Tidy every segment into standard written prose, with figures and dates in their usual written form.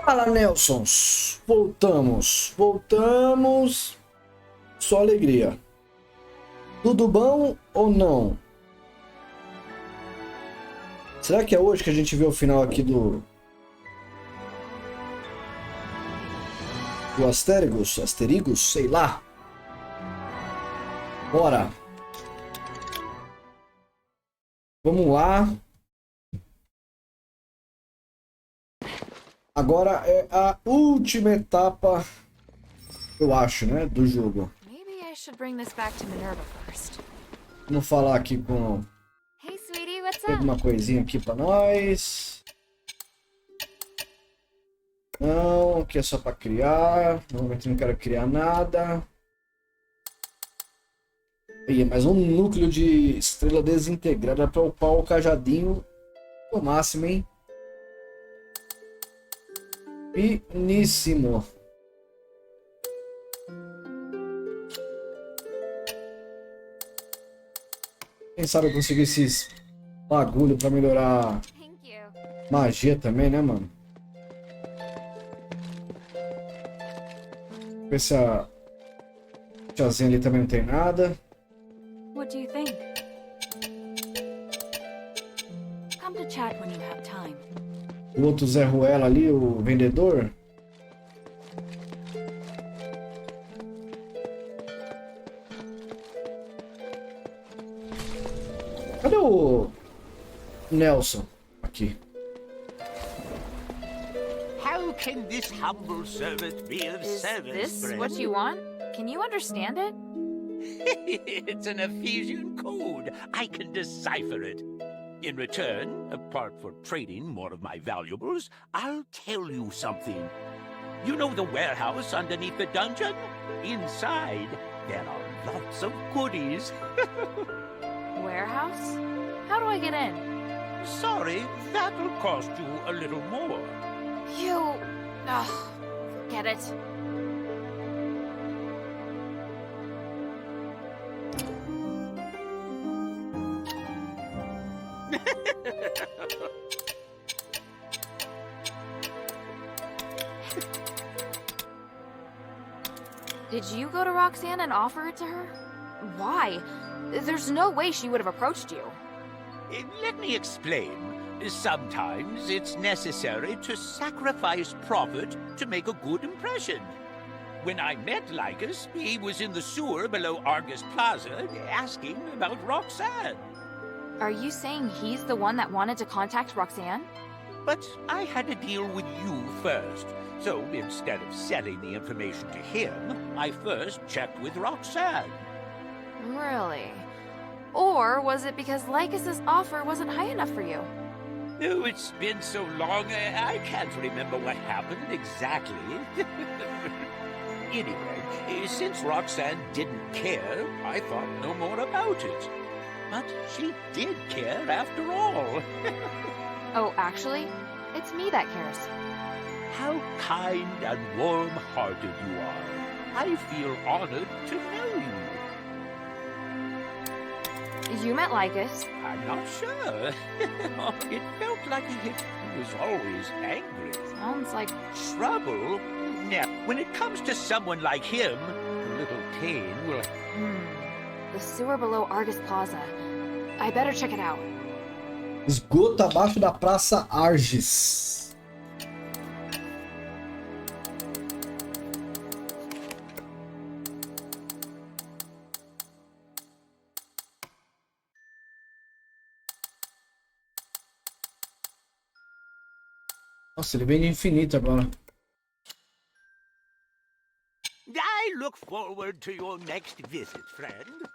Fala, Nelsons. Voltamos. Só alegria. Tudo bom ou não? Será que é hoje que a gente vê o final aqui do Asterigos, sei lá. Bora. Vamos lá. Agora é a última etapa, eu acho, né, do jogo. Vamos falar aqui com... Hey, sweetie, what's Pega up? uma coisinha aqui pra nós. Não, aqui é só pra criar. Normalmente não quero criar nada. Aí, mais um núcleo de estrela desintegrada para upar o cajadinho no máximo, hein? Finíssimo. Quem sabe eu conseguir esses bagulho pra melhorar Thank you. magia também, né, mano? Ver se a tiazinha ali também não tem nada. What do you think? Come to chat when you have time. O outro Zé Ruela ali, o vendedor. Cadê o Nelson? Aqui. How can this humble servant be of Is service, this friend? what you want? Can you understand it? It's an Ephesian code. I can decipher it. In return, apart for trading more of my valuables, I'll tell you something. You know the warehouse underneath the dungeon? Inside, there are lots of goodies. Warehouse? How do I get in? Sorry, that'll cost you a little more. You... Ugh, forget it. Did you go to Roxanne and offer it to her? Why? There's no way she would have approached you. Let me explain. Sometimes it's necessary to sacrifice profit to make a good impression. When I met Lycus, he was in the sewer below Argus Plaza asking about Roxanne. Are you saying he's the one that wanted to contact Roxanne? But I had to deal with you first. So instead of selling the information to him, I first checked with Roxanne. Really? Or was it because Lycus's offer wasn't high enough for you? Oh, it's been so long, I can't remember what happened exactly. Anyway, since Roxanne didn't care, I thought no more about it. But she did care after all. Oh, actually, it's me that cares. How kind and warm-hearted you are. I feel honored to know you. You met Lycus. I'm not sure. It felt like he was always angry. Sounds like... Trouble? Now, when it comes to someone like him, a little pain will... The sewer below Argus Plaza. I better check it out. Esgoto abaixo da Praça Arges. Nossa, ele vem de infinito agora. I look forward to your next visit, friend.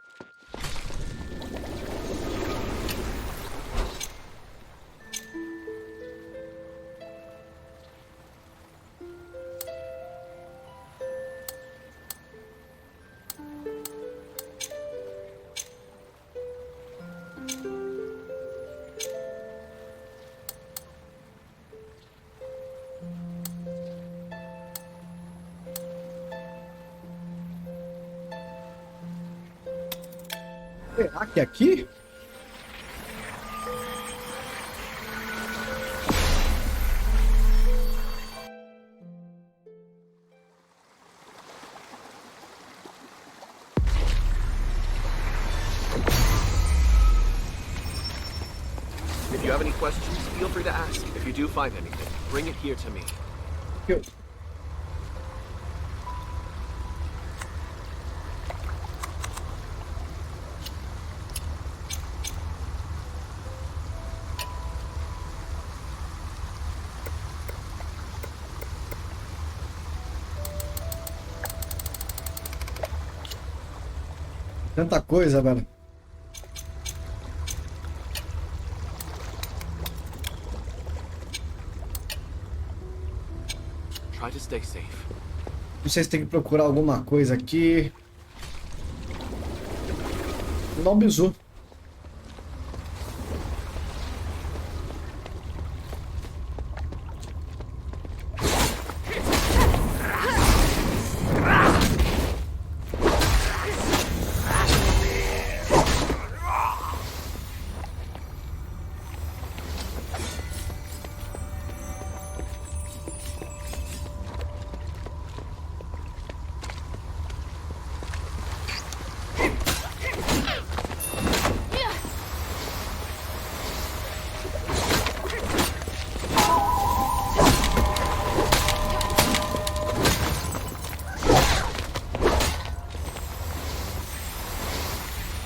Será que é aqui? If you have any questions, feel free to ask. If you do find anything, bring it here to me. Eu- Tanta coisa, velho. Try to stay safe. Não sei se tem que procurar alguma coisa aqui. Vou dar um bizu.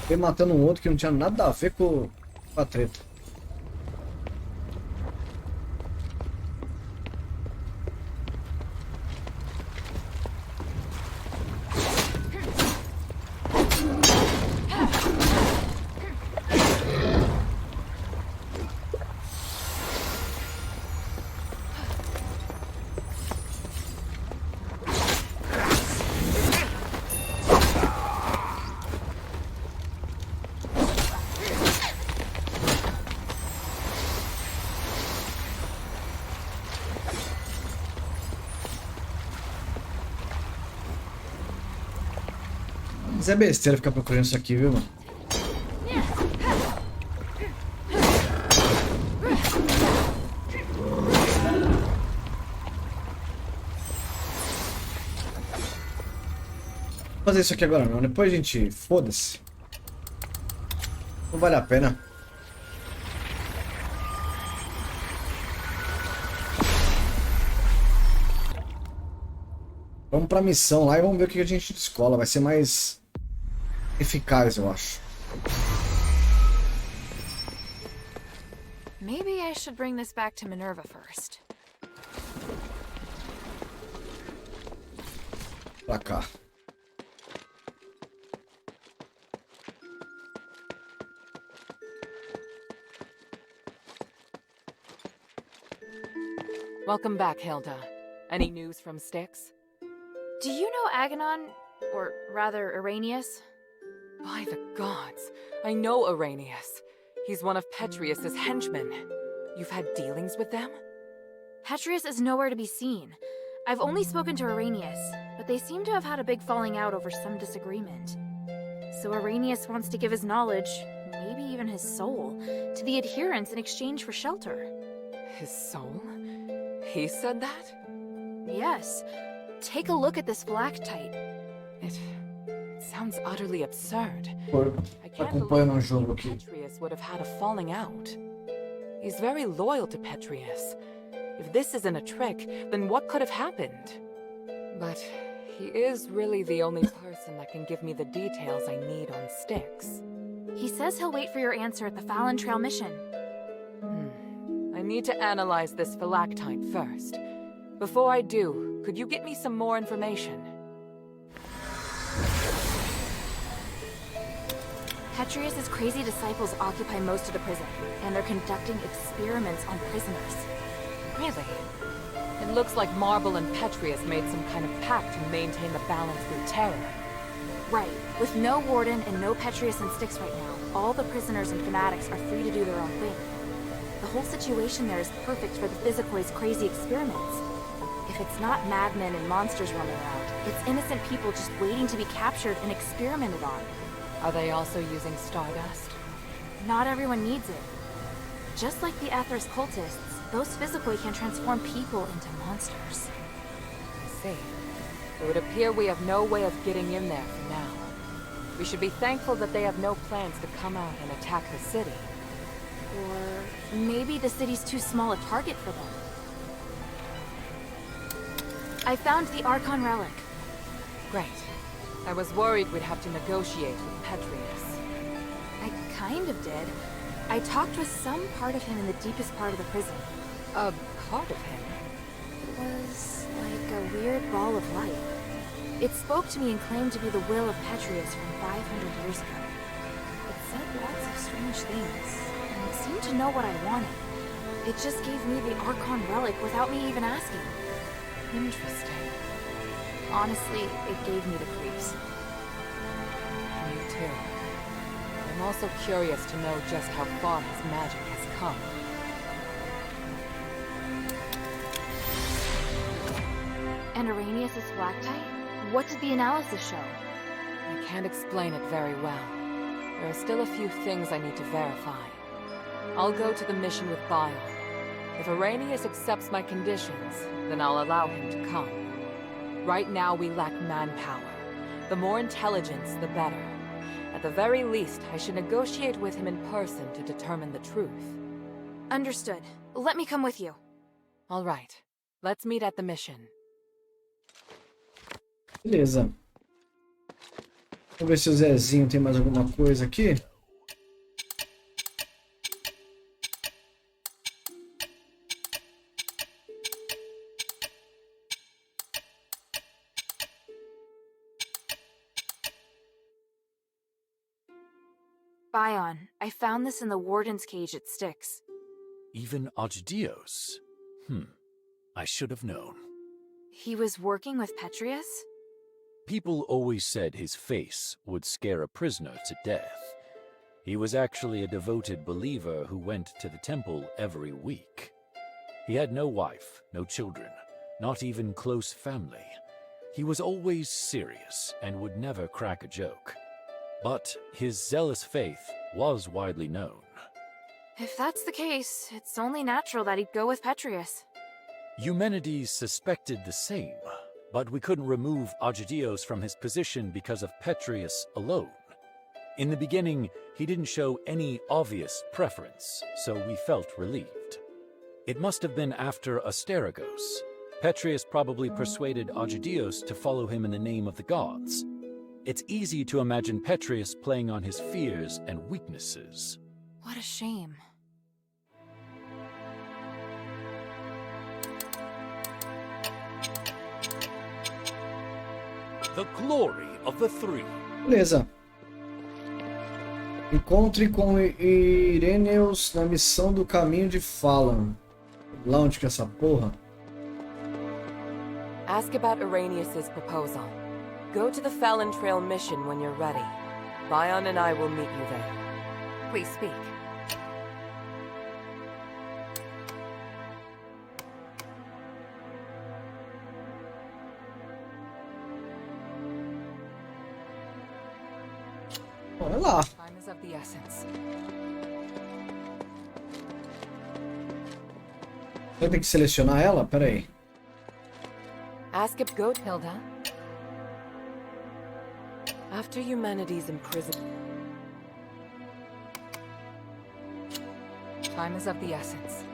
Ele matando um outro que não tinha nada a ver com a treta. Mas é besteira ficar procurando isso aqui, viu, mano? Vou fazer isso aqui agora não, depois a gente... Foda-se. Não vale a pena. Vamos pra missão lá e vamos ver o que a gente descola. Vai ser mais eficaz, eu acho. Maybe I should bring this back to Minerva first. Pra cá. Welcome back, Hilda. Any news from Styx? Do you know Aganon? Or rather, Arrhenius? By the gods, I know Arrhenius. He's one of Petrius's henchmen. You've had dealings with them? Petrius is nowhere to be seen. I've only spoken to Arrhenius, but they seem to have had a big falling out over some disagreement. So Arrhenius wants to give his knowledge, maybe even his soul, to the adherents in exchange for shelter. His soul? He said that? Yes. Take a look at this phylactite. It sounds utterly absurd. I can't Acompanhando o believe jogo he aqui. and Petrius would have had a falling out. He's very loyal to Petrius. If this isn't a trick, then what could have happened? But he is really the only person that can give me the details I need on Styx. He says he'll wait for your answer at the Fallon Trail mission. I need to analyze this phylactite first. Before I do, could you get me some more information? Petrius's crazy disciples occupy most of the prison, and they're conducting experiments on prisoners. Really? It looks like Marble and Petrius made some kind of pact to maintain the balance through terror. Right. With no warden and no Petrius and Styx right now, all the prisoners and fanatics are free to do their own thing. The whole situation there is perfect for the Physicoid's crazy experiments. If it's not madmen and monsters roaming around, it's innocent people just waiting to be captured and experimented on. Are they also using stardust? Not everyone needs it. Just like the Aethers cultists, those Physicoid can transform people into monsters. I see. It would appear we have no way of getting in there for now. We should be thankful that they have no plans to come out and attack the city. Or maybe the city's too small a target for them. I found the Archon relic. Great. I was worried we'd have to negotiate with Petrius. I kind of did. I talked with some part of him in the deepest part of the prison. A part of him? It was like a weird ball of light. It spoke to me and claimed to be the will of Petrius from 500 years ago. It said lots of strange things, and it seemed to know what I wanted. It just gave me the Archon relic without me even asking. Interesting. Honestly, it gave me the creeps. Me too. I'm also curious to know just how far his magic has come. And Arrhenius' Flactite? What did the analysis show? I can't explain it very well. There are still a few things I need to verify. I'll go to the mission with Bile. If Arrhenius accepts my conditions, then I'll allow him to come. Right now we lack manpower. The more intelligence, the better. At the very least, I should negotiate with him in person to determine the truth. Understood. Let me come with you. All right. Let's meet at the mission. Beleza. Vamos ver se o Zezinho tem mais alguma coisa aqui. Bion, I found this in the warden's cage at Styx. Even Asterigos? I should have known. He was working with Petrius? People always said his face would scare a prisoner to death. He was actually a devoted believer who went to the temple every week. He had no wife, no children, not even close family. He was always serious and would never crack a joke. But his zealous faith was widely known. If that's the case, it's only natural that he'd go with Petrius. Eumenides suspected the same, but we couldn't remove Asterigos from his position because of Petrius alone. In the beginning, he didn't show any obvious preference, so we felt relieved. It must have been after Asterigos. Petrius probably persuaded Asterigos to follow him in the name of the gods. It's easy to imagine Petrius playing on his fears and weaknesses. What a shame. The glory of the three. Beleza. Encontre com Ireneus na missão do caminho de Falan. Lá onde que é essa porra? Ask about Arrhenius' proposal. Go to the Fallon Trail mission when you're ready. Bion and I will meet you there. Please speak. Bora lá. Time is of the essence. Eu tenho que selecionar ela? Pera aí. Ask if Goat Hilda. After Eumenides' imprisonment. Time is of the essence.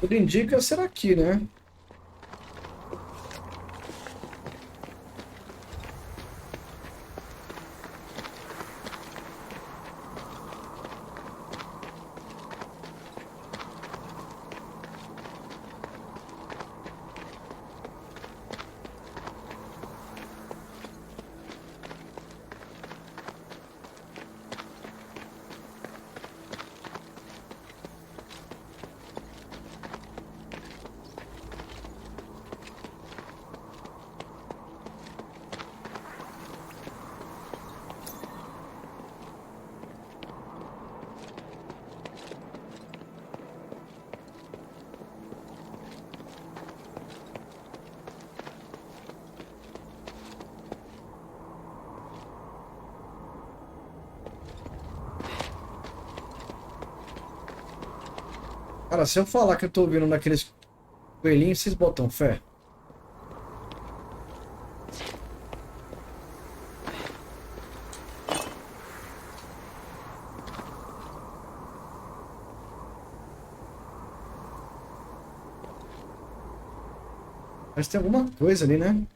Tudo indica ser aqui, né? Cara, se eu falar que eu tô ouvindo naqueles coelhinhos, vocês botam fé? Mas tem alguma coisa ali, né?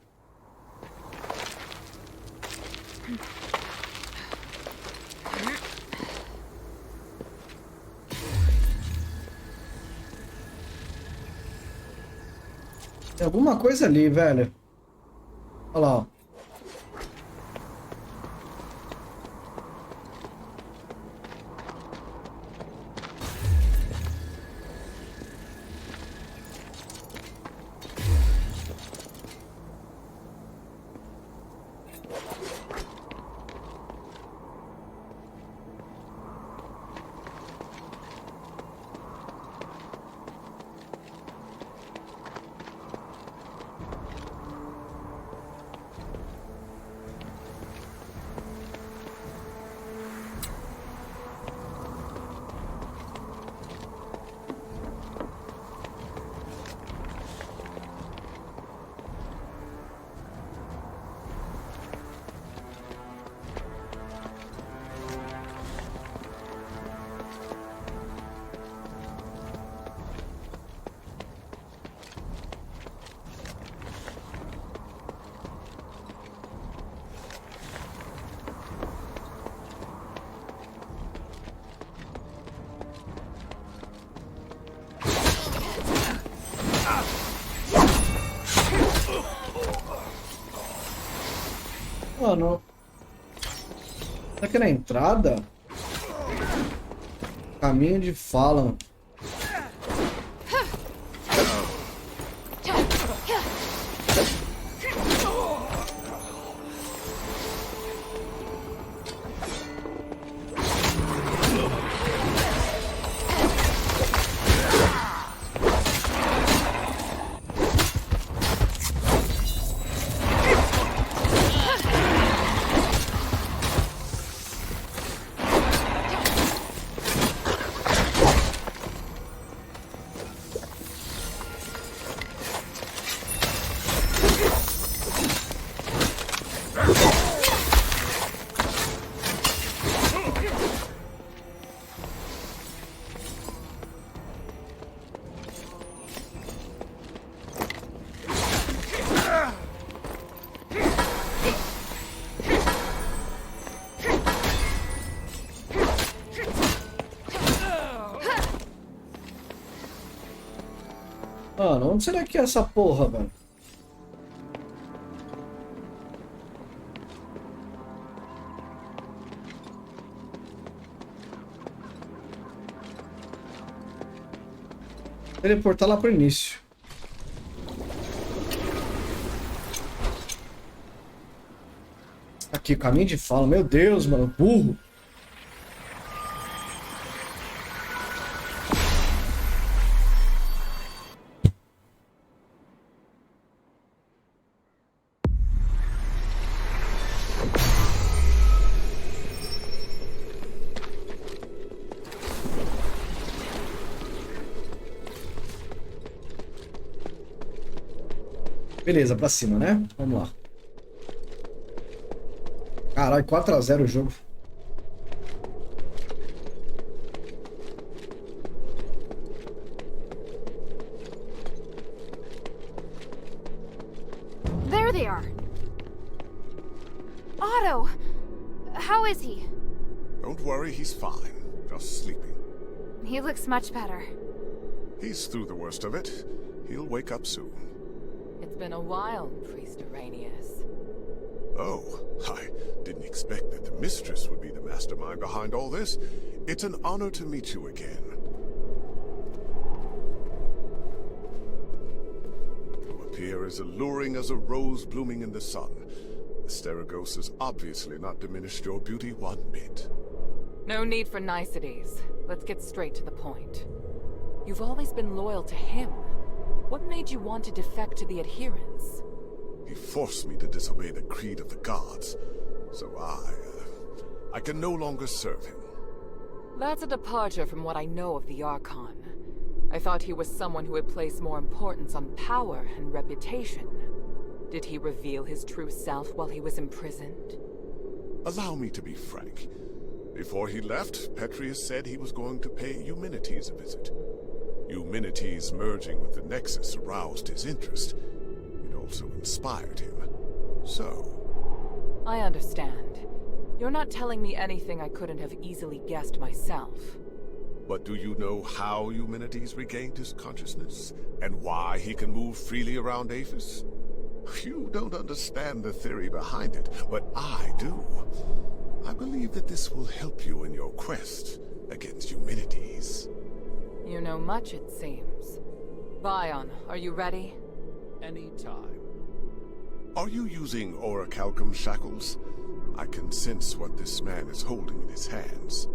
Tem alguma coisa ali, velho. Olha lá, ó. Mano, será que na entrada? Caminho de fala. Mano, onde será que é essa porra, velho? Teleportar lá pro início. Aqui, caminho de fala. Meu Deus, mano, burro. Beleza, pra cima, né? Vamos lá. Caralho, 4-0 o jogo. There they are. Otto! How is he? Don't worry, he's fine. Just sleeping. He looks much better. He's through the worst of it. He'll wake up soon. It's been a while, Priest Arrhenius. Oh, I didn't expect that the mistress would be the mastermind behind all this. It's an honor to meet you again. You appear as alluring as a rose blooming in the sun. Asterigos has obviously not diminished your beauty one bit. No need for niceties. Let's get straight to the point. You've always been loyal to him. What made you want to defect to the adherents? He forced me to disobey the creed of the gods, so I can no longer serve him. That's a departure from what I know of the Archon. I thought he was someone who would place more importance on power and reputation. Did he reveal his true self while he was imprisoned? Allow me to be frank. Before he left, Petrius said he was going to pay Eumenides a visit. Eumenides merging with the Nexus aroused his interest. It also inspired him. So... I understand. You're not telling me anything I couldn't have easily guessed myself. But do you know how Eumenides regained his consciousness? And why he can move freely around Aphis? You don't understand the theory behind it, but I do. I believe that this will help you in your quest against Eumenides. You know much, it seems. Bion, are you ready? Anytime. Are you using orichalcum shackles? I can sense what this man is holding in his hands.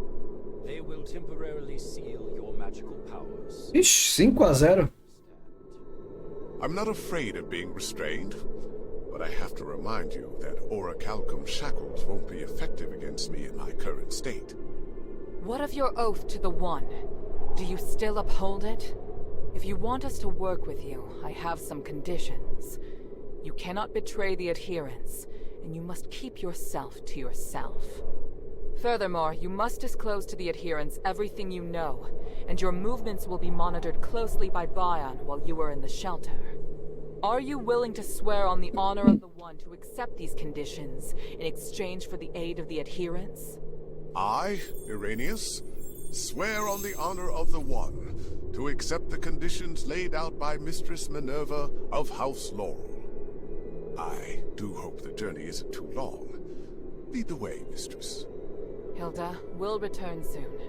They will temporarily seal your magical powers. Ixi, 5-0. I'm not afraid of being restrained, but I have to remind you that orichalcum shackles won't be effective against me in my current state. What of your oath to the One? Do you still uphold it? If you want us to work with you, I have some conditions. You cannot betray the adherents, and you must keep yourself to yourself. Furthermore, you must disclose to the adherents everything you know, and your movements will be monitored closely by Bion while you are in the shelter. Are you willing to swear on the honor of the One to accept these conditions in exchange for the aid of the adherents? I, Irenaeus, swear on the honor of the One to accept the conditions laid out by Mistress Minerva of House Laurel. I do hope the journey isn't too long. Lead the way, Mistress. Hilda, we'll return soon.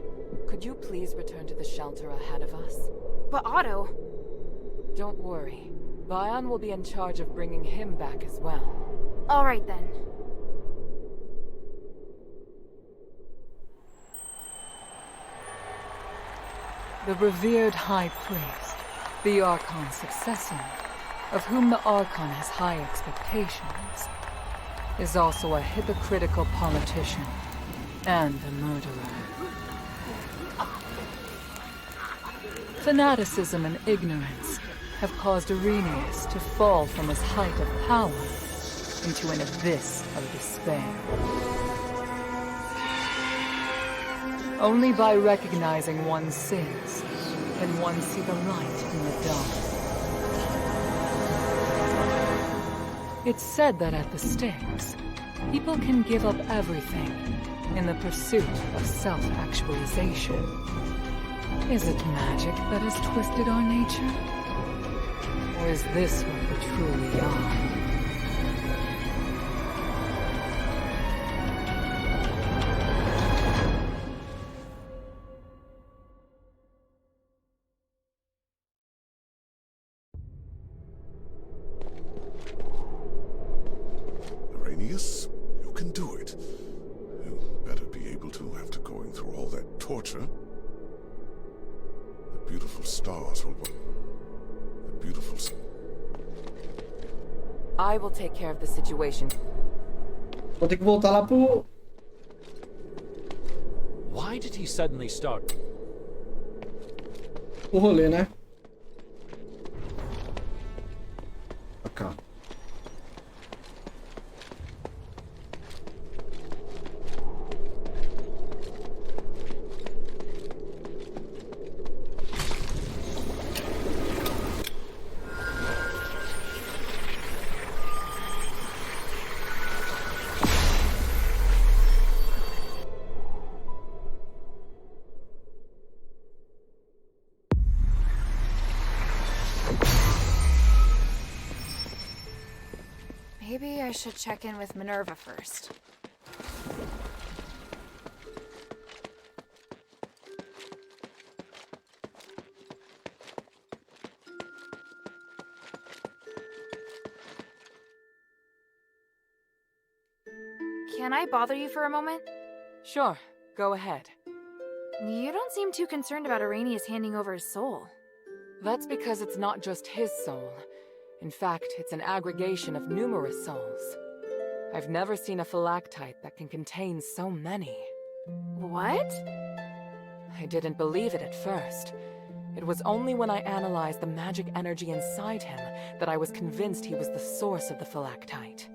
Could you please return to the shelter ahead of us? But Otto... Don't worry. Bion will be in charge of bringing him back as well. All right then. The revered High Priest, the Archon's successor, of whom the Archon has high expectations, is also a hypocritical politician and a murderer. Fanaticism and ignorance have caused Irenaeus to fall from his height of power into an abyss of despair. Only by recognizing one's sins can one see the light in the dark. It's said that at the stakes, people can give up everything in the pursuit of self-actualization. Is it magic that has twisted our nature? Or is this what we truly are? Irenaeus, you can do it. You better be able to after going through all that torture. The beautiful stars will... The beautiful... I will take care of the situation. Vou ter que voltar lá pro... Why did he suddenly start? O rolê, né? Pra cá. Maybe I should check in with Minerva first. Can I bother you for a moment? Sure, go ahead. You don't seem too concerned about Irenaeus handing over his soul. That's because it's not just his soul. In fact, it's an aggregation of numerous souls. I've never seen a phylactite that can contain so many. What? I didn't believe it at first, It was only when I analyzed the magic energy inside him that I was convinced he was the source of the phylactite.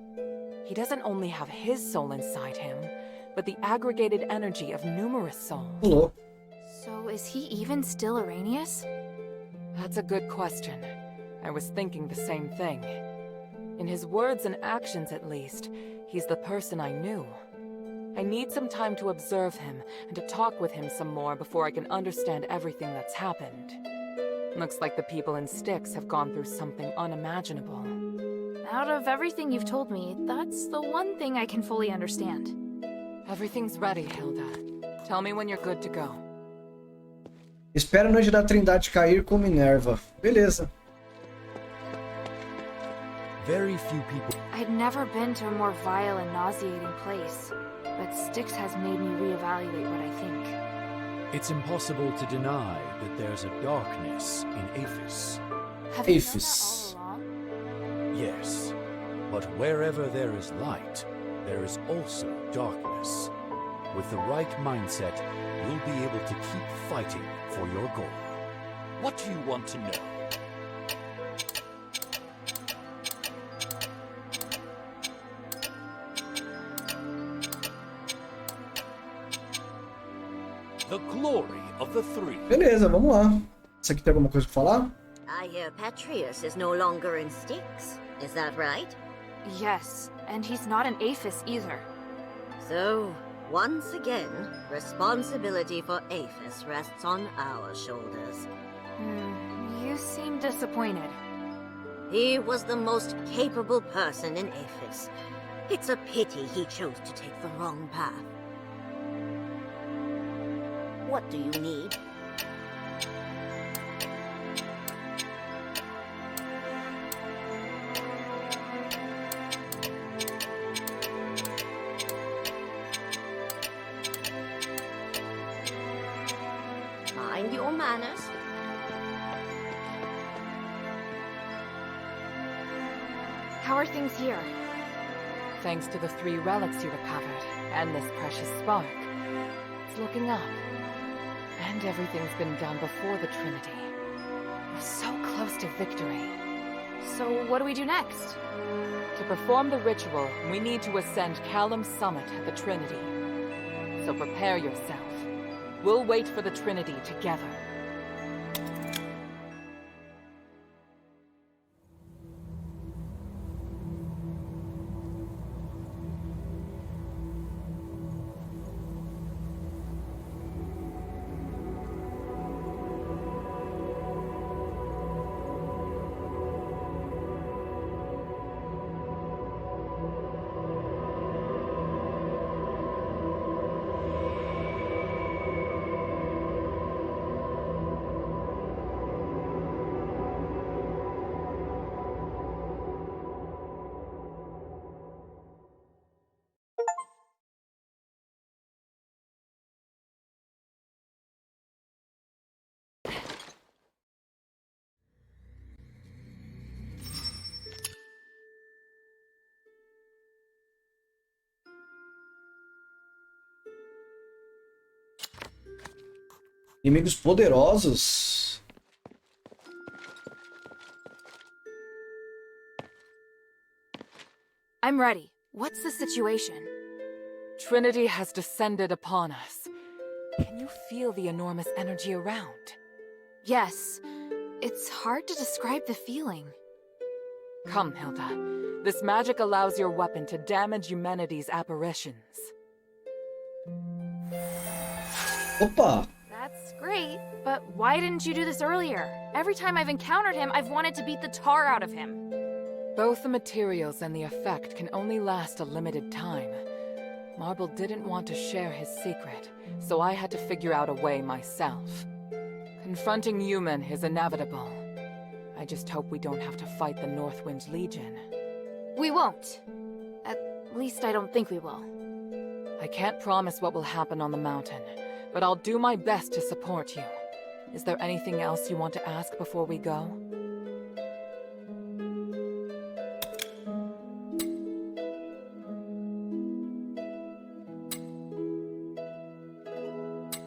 He doesn't only have his soul inside him, but the aggregated energy of numerous souls. Pulou. So is he even still Arrhenius? That's a good question. I was thinking the same thing. In his words and actions, at least, he's the person I knew. I need some time to observe him and to talk with him some more before I can understand everything that's happened. Looks like the people in Styx have gone through something unimaginable. Out of everything you've told me, that's the one thing I can fully understand. Everything's ready, Hilda. Tell me when you're good to go. Espera a noite da Trindade cair com Minerva. Beleza. Very few people. I'd never been to a more vile and nauseating place, but Styx has made me reevaluate what I think. It's impossible to deny that there's a darkness in Aphis. Have you known Aphis. that all along? Yes, but wherever there is light, there is also darkness. With the right mindset, you'll be able to keep fighting for your goal. What do you want to know? The glory of the three. Beleza, vamos lá. Isso aqui tem alguma coisa pra falar? I hear Petrius is no longer in Styx. Is that right? Yes, and he's not an Aphis either. So, once again, responsibility for Aphis rests on our shoulders. You seem disappointed. He was the most capable person in Aphis. It's a pity he chose to take the wrong path. What do you need? Mind your manners. How are things here? Thanks to the 3 relics you recovered, and this precious spark, it's looking up. And everything's been done before the Trinity. We're so close to victory. So what do we do next? To perform the ritual, we need to ascend Callum's summit at the Trinity. So prepare yourself. We'll wait for the Trinity together. Inimigos poderosos. I'm ready. What's the situation? Trinity has descended upon us. Can you feel the enormous energy around? Yes. It's hard to describe the feeling. Come, Hilda. This magic allows your weapon to damage humanity's apparitions. Opa! That's great, but why didn't you do this earlier? Every time I've encountered him, I've wanted to beat the tar out of him. Both the materials and the effect can only last a limited time. Marble didn't want to share his secret, so I had to figure out a way myself. Confronting human is inevitable. I just hope we don't have to fight the Northwind Legion. We won't. At least I don't think we will. I can't promise what will happen on the mountain, but I'll do my best to support you. Is there anything else you want to ask before we go?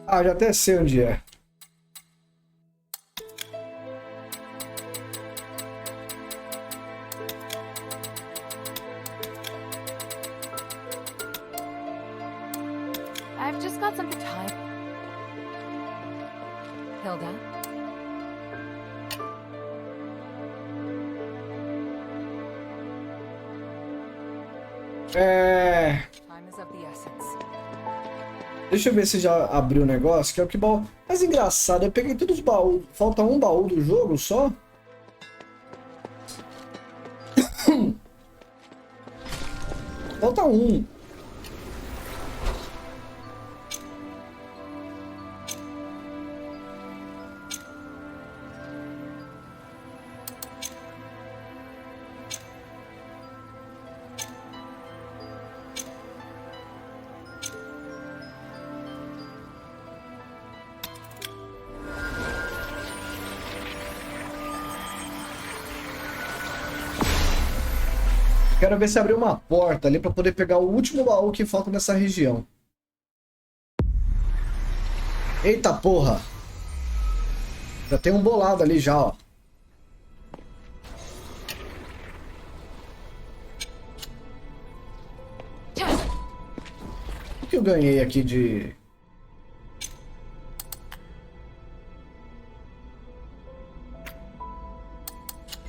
Ah, já até sei onde é. Hilda? Time is of the essence. Deixa eu ver se já abriu o negócio, que é o que baú. Mas engraçado, eu peguei todos os baús. Falta um baú do jogo só. Falta um. Quero ver se abriu uma porta ali pra poder pegar o último baú que falta nessa região. Eita porra! Já tem um bolado ali já, ó. O que eu ganhei aqui de...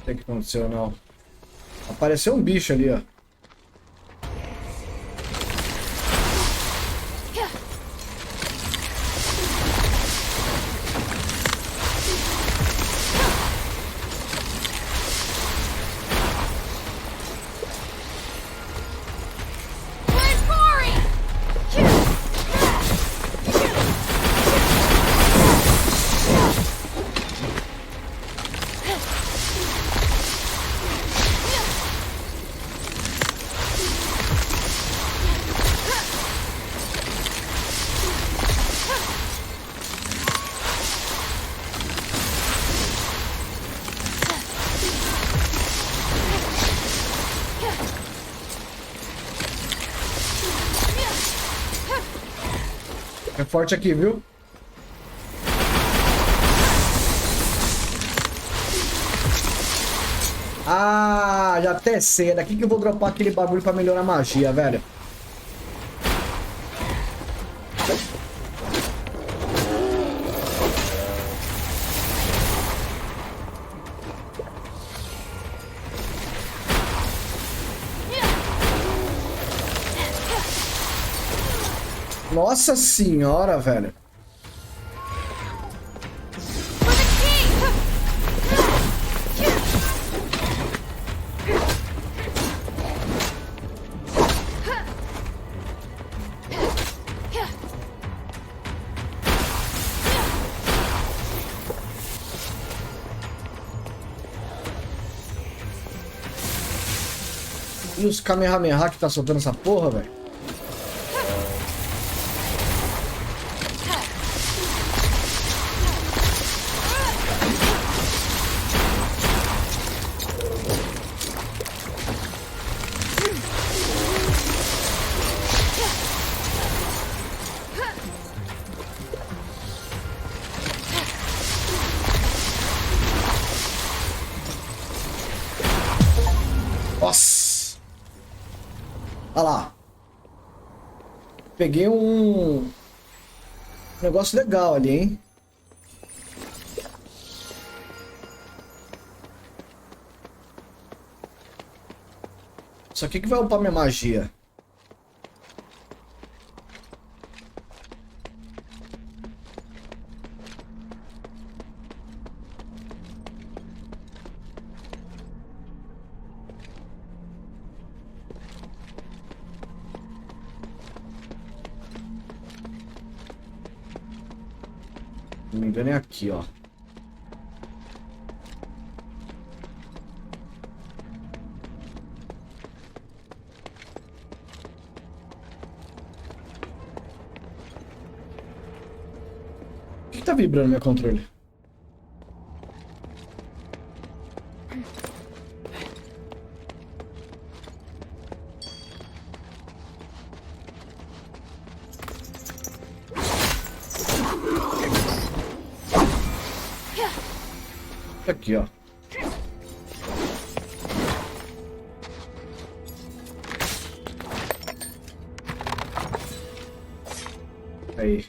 O que aconteceu, não? Apareceu um bicho ali, ó. É forte aqui, viu? Ah, já até sei. É daqui que eu vou dropar aquele bagulho pra melhorar a magia, velho. Nossa senhora, velho. E os Kamehameha que tá soltando essa porra, velho? Nossa! Olha lá. Peguei um negócio legal ali, hein? Isso aqui que vai upar minha magia. Se não me engano é aqui, ó. O que tá vibrando meu controle? Aqui, ó. Aí.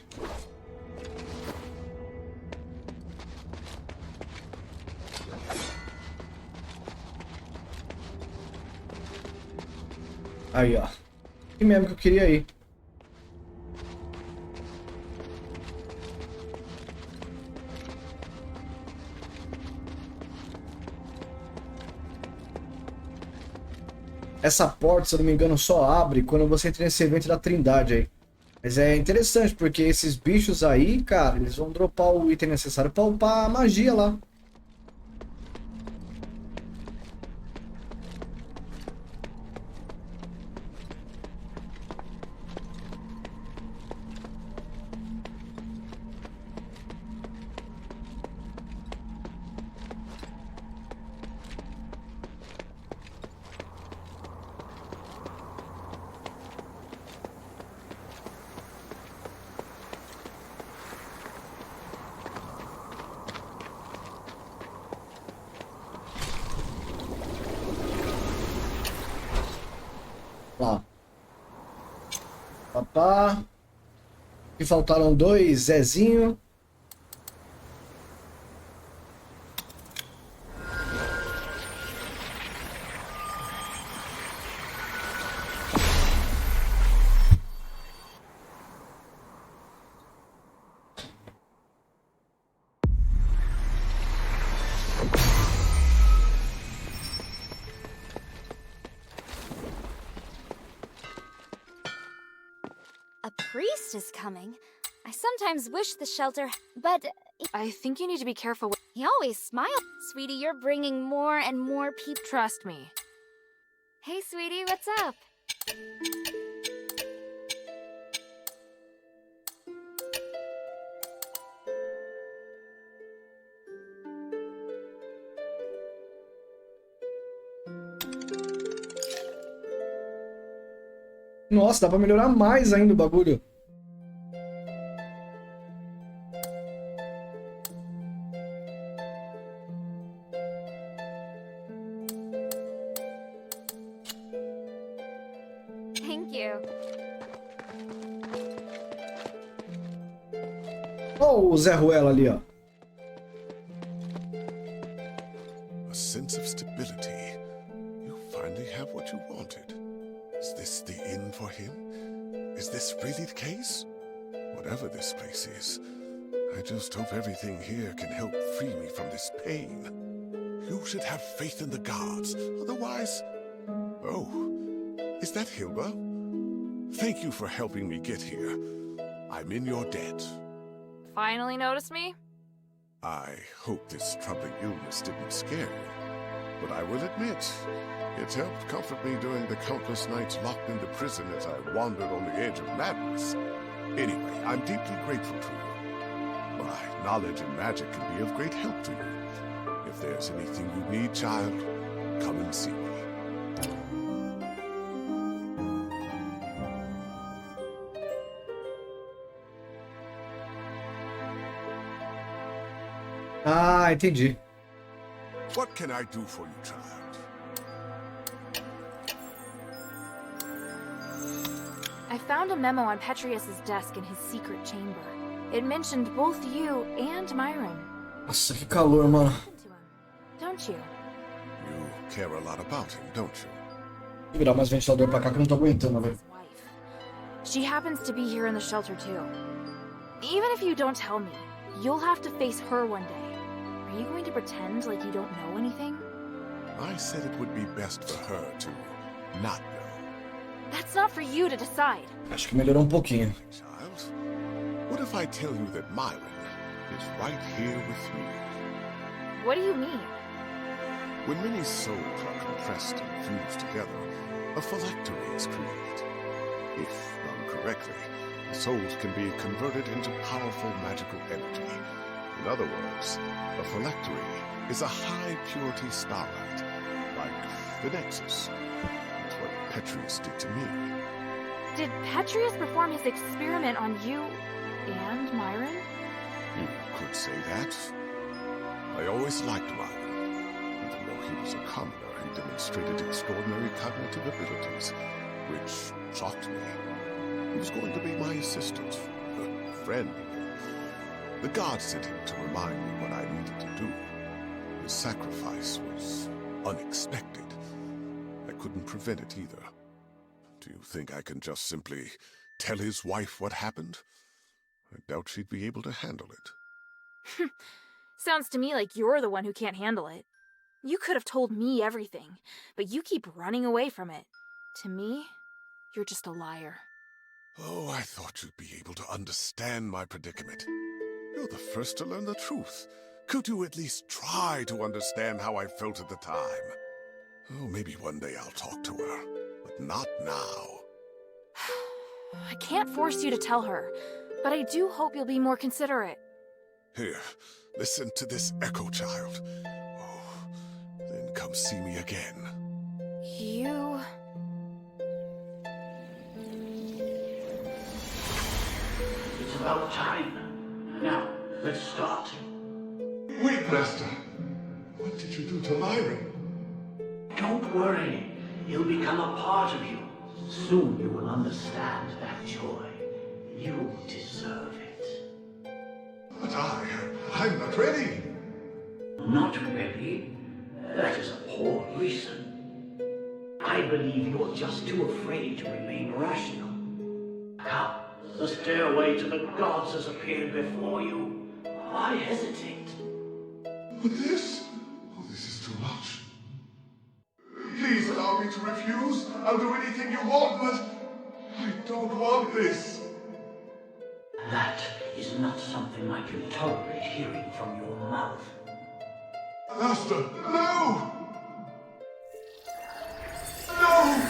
Aí, ó. E mesmo que eu queria ir. Essa porta, se eu não me engano, só abre quando você entra nesse evento da Trindade aí. Mas é interessante, porque esses bichos aí, cara, eles vão dropar o item necessário pra upar a magia lá. Lá. Papá. E faltaram dois, Zezinho. A priest is coming. I sometimes wish the shelter, but I think you need to be careful with. he always smiles. Sweetie, you're bringing more and more people. Trust me. Hey, sweetie, what's up? Nossa, dá pra melhorar mais ainda o bagulho. Thank you. Ó o Zé Ruela ali, ó. A sense of stability. You finally have what you wanted. Is this the inn for him? Is this really the case? Whatever this place is, I just hope everything here can help free me from this pain. You should have faith in the gods, otherwise... Oh, is that Hilda? Thank you for helping me get here. I'm in your debt. Finally noticed me? I hope this troubling illness didn't scare you. But I will admit, it helped comfort me during the countless nights locked in the prison as I wandered on the edge of madness. Anyway, I'm deeply grateful to you. My knowledge in magic can be of great help to you. If there's anything you need, child, come and see me. Ah, entendi. What can I do for you, child? I found a memo on Petrius's desk in his secret chamber. It mentioned both you and Myron. Nossa, que calor, mano. Listen to him, don't you? You care a lot about him, don't you? Vou virar mais ventilador pra cá que eu não tô aguentando, velho. His wife. She happens to be here in the shelter too. Even if you don't tell me, you'll have to face her one day. Are you going to pretend like you don't know anything? I said it would be best for her to not know. That's not for you to decide. Acho que melhorou pouquinho. Child, what if I tell you that Myron is right here with me? What do you mean? When many souls are compressed and fused together, a phylactery is created. If done correctly, the souls can be converted into powerful magical energy. In other words, a phylactery is a high-purity starlight, like the Nexus. That's what Petrius did to me. Did Petrius perform his experiment on you and Myron? You could say that. I always liked Myron. Even though he was a commoner, he demonstrated extraordinary cognitive abilities, which shocked me. He was going to be my assistant, a friend. The gods sent him to remind me what I needed to do. His sacrifice was unexpected. I couldn't prevent it either. Do you think I can just simply tell his wife what happened? I doubt she'd be able to handle it. Sounds to me like you're the one who can't handle it. You could have told me everything, but you keep running away from it. To me, you're just a liar. Oh, I thought you'd be able to understand my predicament. You're the first to learn the truth. Could you at least try to understand how I felt at the time? Oh, maybe one day I'll talk to her, but not now. I can't force you to tell her, but I do hope you'll be more considerate. Here, listen to this echo, child. Oh, then come see me again. You... It's about time. Now, let's start. Wait, Master. What did you do to Myron? Don't worry. He'll become a part of you. Soon you will understand that joy. You deserve it. But I'm not ready. Not ready? That is a poor reason. I believe you're just too afraid to remain rational. Come, the stairway to the gods has appeared before you. Why hesitate? But this? Oh, this is too much. Please allow me to refuse. I'll do anything you want, but I don't want this. That is not something I can tolerate hearing from your mouth. Master, no! No!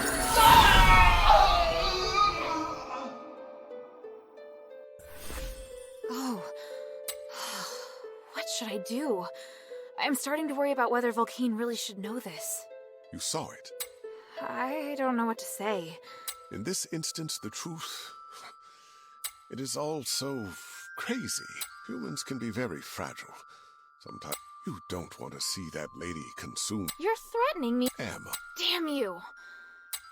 Oh. What should I do? I'm starting to worry about whether Volcane really should know this. You saw it. I don't know what to say. In this instance, the truth... It is all so crazy. Humans can be very fragile. Sometimes you don't want to see that lady consumed. You're threatening me. Emma. Damn you.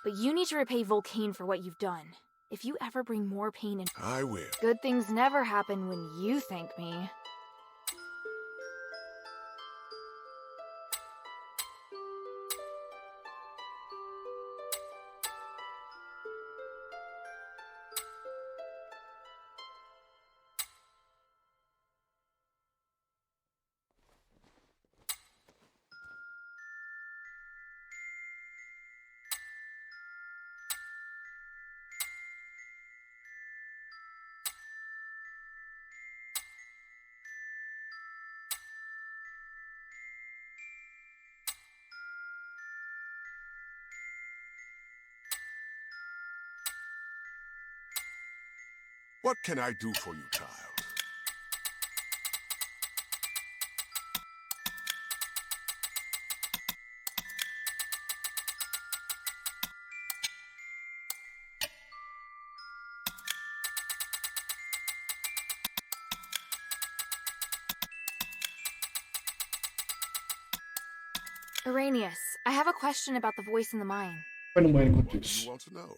But you need to repay Volcane for what you've done. If you ever bring more pain in... I will. Good things never happen when you thank me. What can I do for you, child? Arrhenius, I have a question about the voice in the mine. Foi no banho enquanto What do isso. you want to know?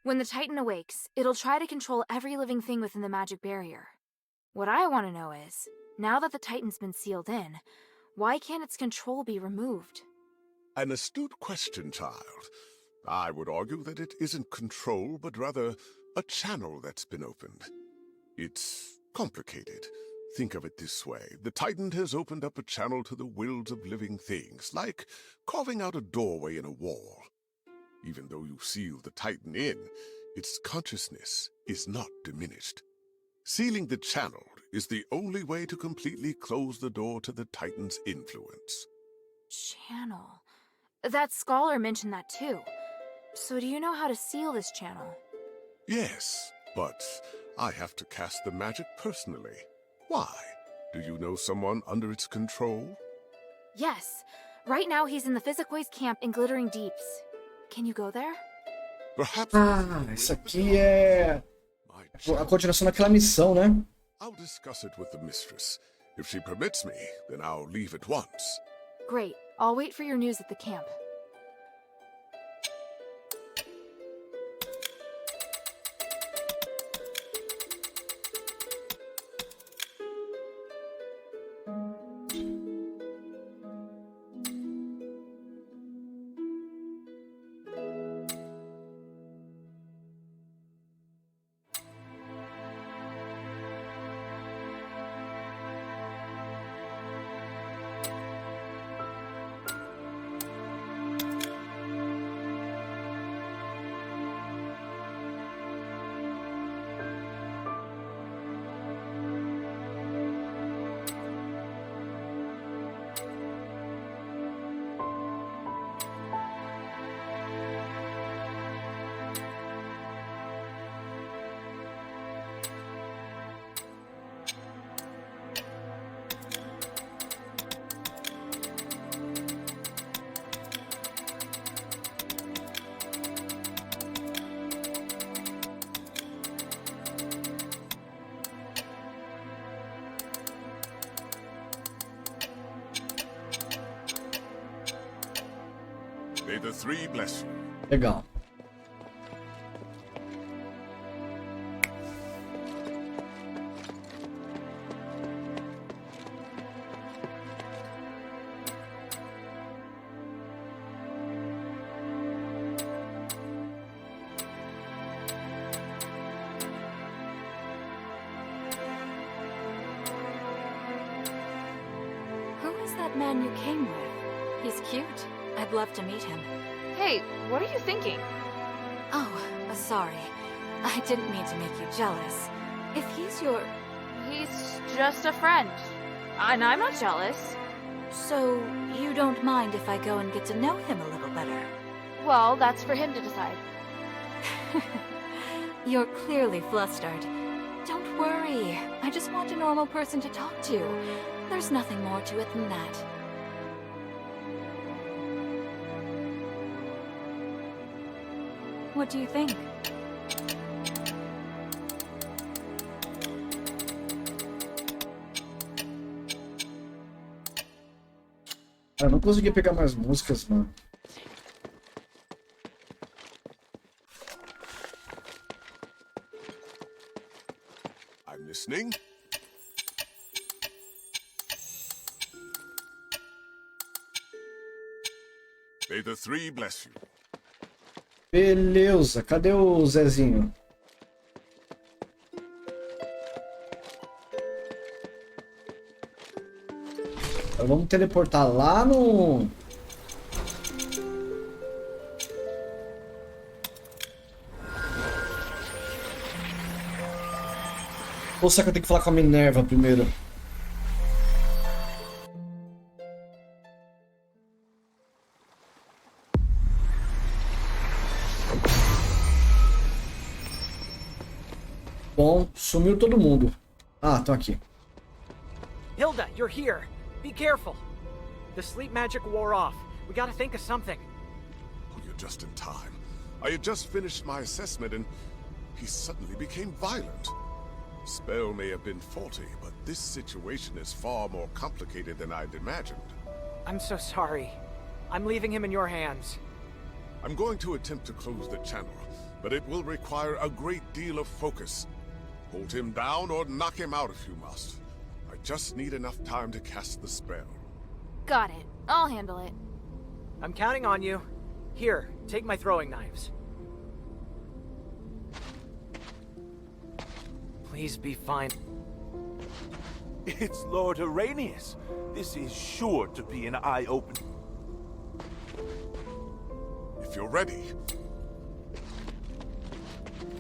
When the Titan awakes, it'll try to control every living thing within the magic barrier. What I want to know is, now that the Titan's been sealed in, why can't its control be removed? An astute question, child. I would argue that it isn't control, but rather a channel that's been opened. It's complicated. Think of it this way. The Titan has opened up a channel to the wills of living things, like carving out a doorway in a wall. Even though you seal the Titan in, its consciousness is not diminished. Sealing the channel is the only way to completely close the door to the Titan's influence. Channel. That scholar mentioned that too. So do you know how to seal this channel? Yes, but I have to cast the magic personally. Why? Do you know someone under its control? Yes. Right now he's in the Physicoids camp in Glittering Deeps. Can you go there? Perhaps. Isso aqui é My a child. continuação daquela missão, né? I'll discuss it with the mistress. If she permits me, then I'll leave at once. Great. I'll wait for your news at the camp. May the three bless you. Legal. Who is that man you came with? He's cute. I'd love to meet him. Hey, what are you thinking? Oh, sorry. I didn't mean to make you jealous. If he's your... He's just a friend. And I'm not jealous. So, you don't mind if I go and get to know him a little better? Well, that's for him to decide. You're clearly flustered. Don't worry. I just want a normal person to talk to. There's nothing more to it than that. What do you think? Eu não consegui pegar mais músicas, mano. I'm listening. May the three bless you. Beleza, cadê o Zezinho? Então vamos teleportar lá no... Ou será que eu tenho que falar com a Minerva primeiro? Bom, sumiu todo mundo. Ah, estão aqui. Hilda, you're here. Be careful. The sleep magic wore off. We gotta think of something. Oh, you're just in time. I had just finished my assessment and he suddenly became violent. Spell may have been faulty, but this situation is far more complicated than I'd imagined. I'm so sorry. I'm leaving him in your hands. I'm going to attempt to close the channel, but it will require a great deal of focus. Hold him down or knock him out if you must. I just need enough time to cast the spell. Got it. I'll handle it. I'm counting on you. Here, take my throwing knives. Please be fine. It's Lord Arrhenius. This is sure to be an eye-opener. If you're ready.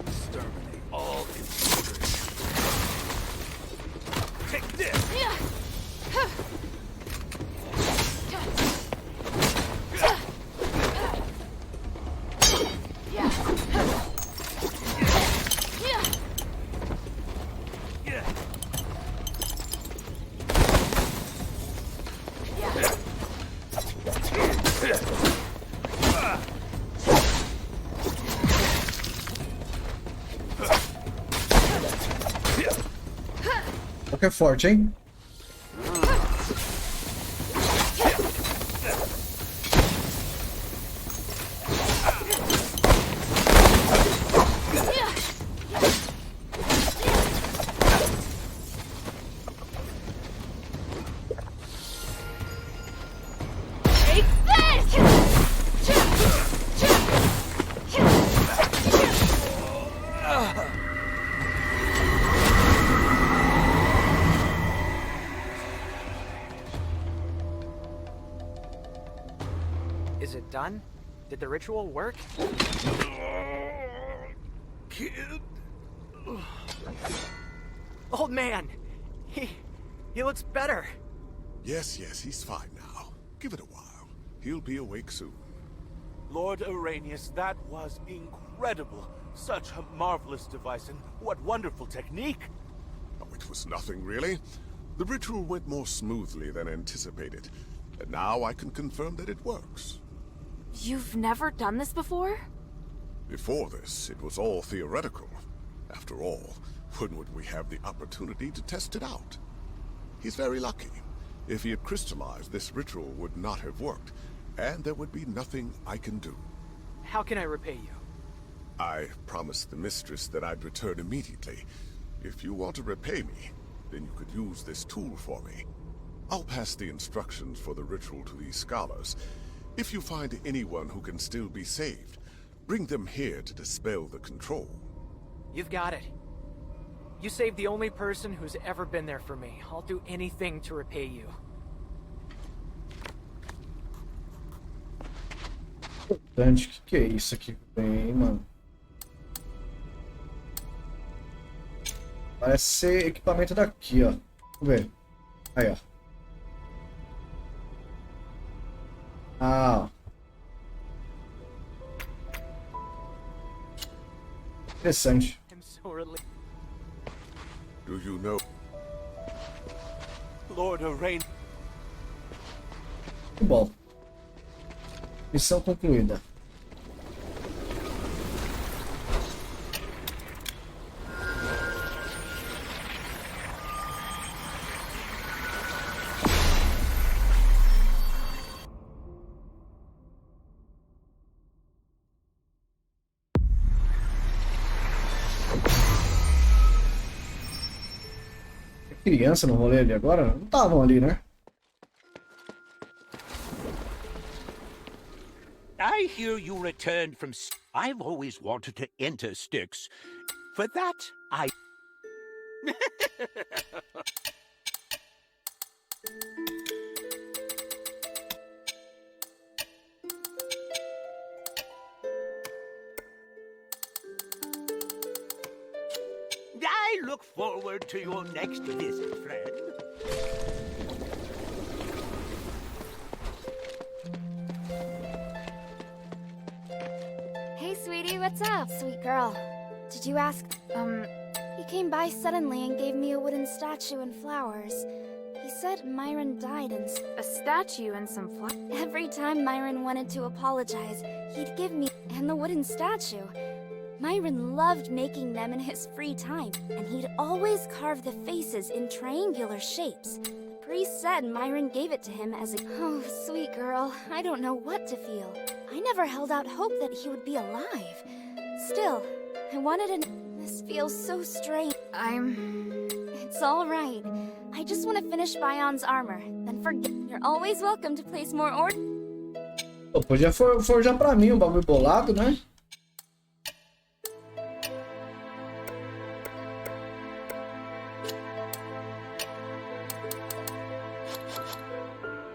Exterminate all intruders. Take this! Que é forte, hein? Is it done? Did the ritual work? Kid. Old man! He looks better. Yes, he's fine now. Give it a while. He'll be awake soon. Lord Arrhenius, that was incredible. Such a marvelous device, and what wonderful technique. Oh, it was nothing, really. The ritual went more smoothly than anticipated, and now I can confirm that it works. You've never done this before? Before this, it was all theoretical. After all, when would we have the opportunity to test it out? He's very lucky. If he had crystallized, this ritual would not have worked, and there would be nothing I can do. How can I repay you? I promised the mistress that I'd return immediately. If you want to repay me, then you could use this tool for me. I'll pass the instructions for the ritual to these scholars. If you find anyone who can still be saved, bring them here to dispel the control. You've got it. You saved the only person who's ever been there for me. I'll do anything to repay you. Importante, que é isso aqui que tem, hein, mano? Parece ser equipamento daqui, ó. Vamos ver. Aí, ó. Ah, ó. Interessante. I'm so relieved. Do you know? Lord Rain. Muito bom. Missão concluída. Criança no rolê ali agora? Não estavam ali, né? I hear you returned from... I've always wanted to enter Styx. For that, I... I look forward to your next visit, friend. Hey, sweetie, what's up? Sweet girl. Did you ask? He came by suddenly and gave me a wooden statue and flowers. He said Myron died and A statue and some flowers. every time Myron wanted to apologize, he'd give me and the wooden statue. Myron loved making them in his free time, and he'd always carve the faces in triangular shapes. The priest said Myron gave it to him as a... Oh, sweet girl, I don't know what to feel. I never held out hope that he would be alive. Still, I wanted an... This feels so strange. It's all right. I just want to finish Bion's armor, then forget. You're always welcome to place more orders. Pô, podia forjar pra mim um bagulho bolado, né?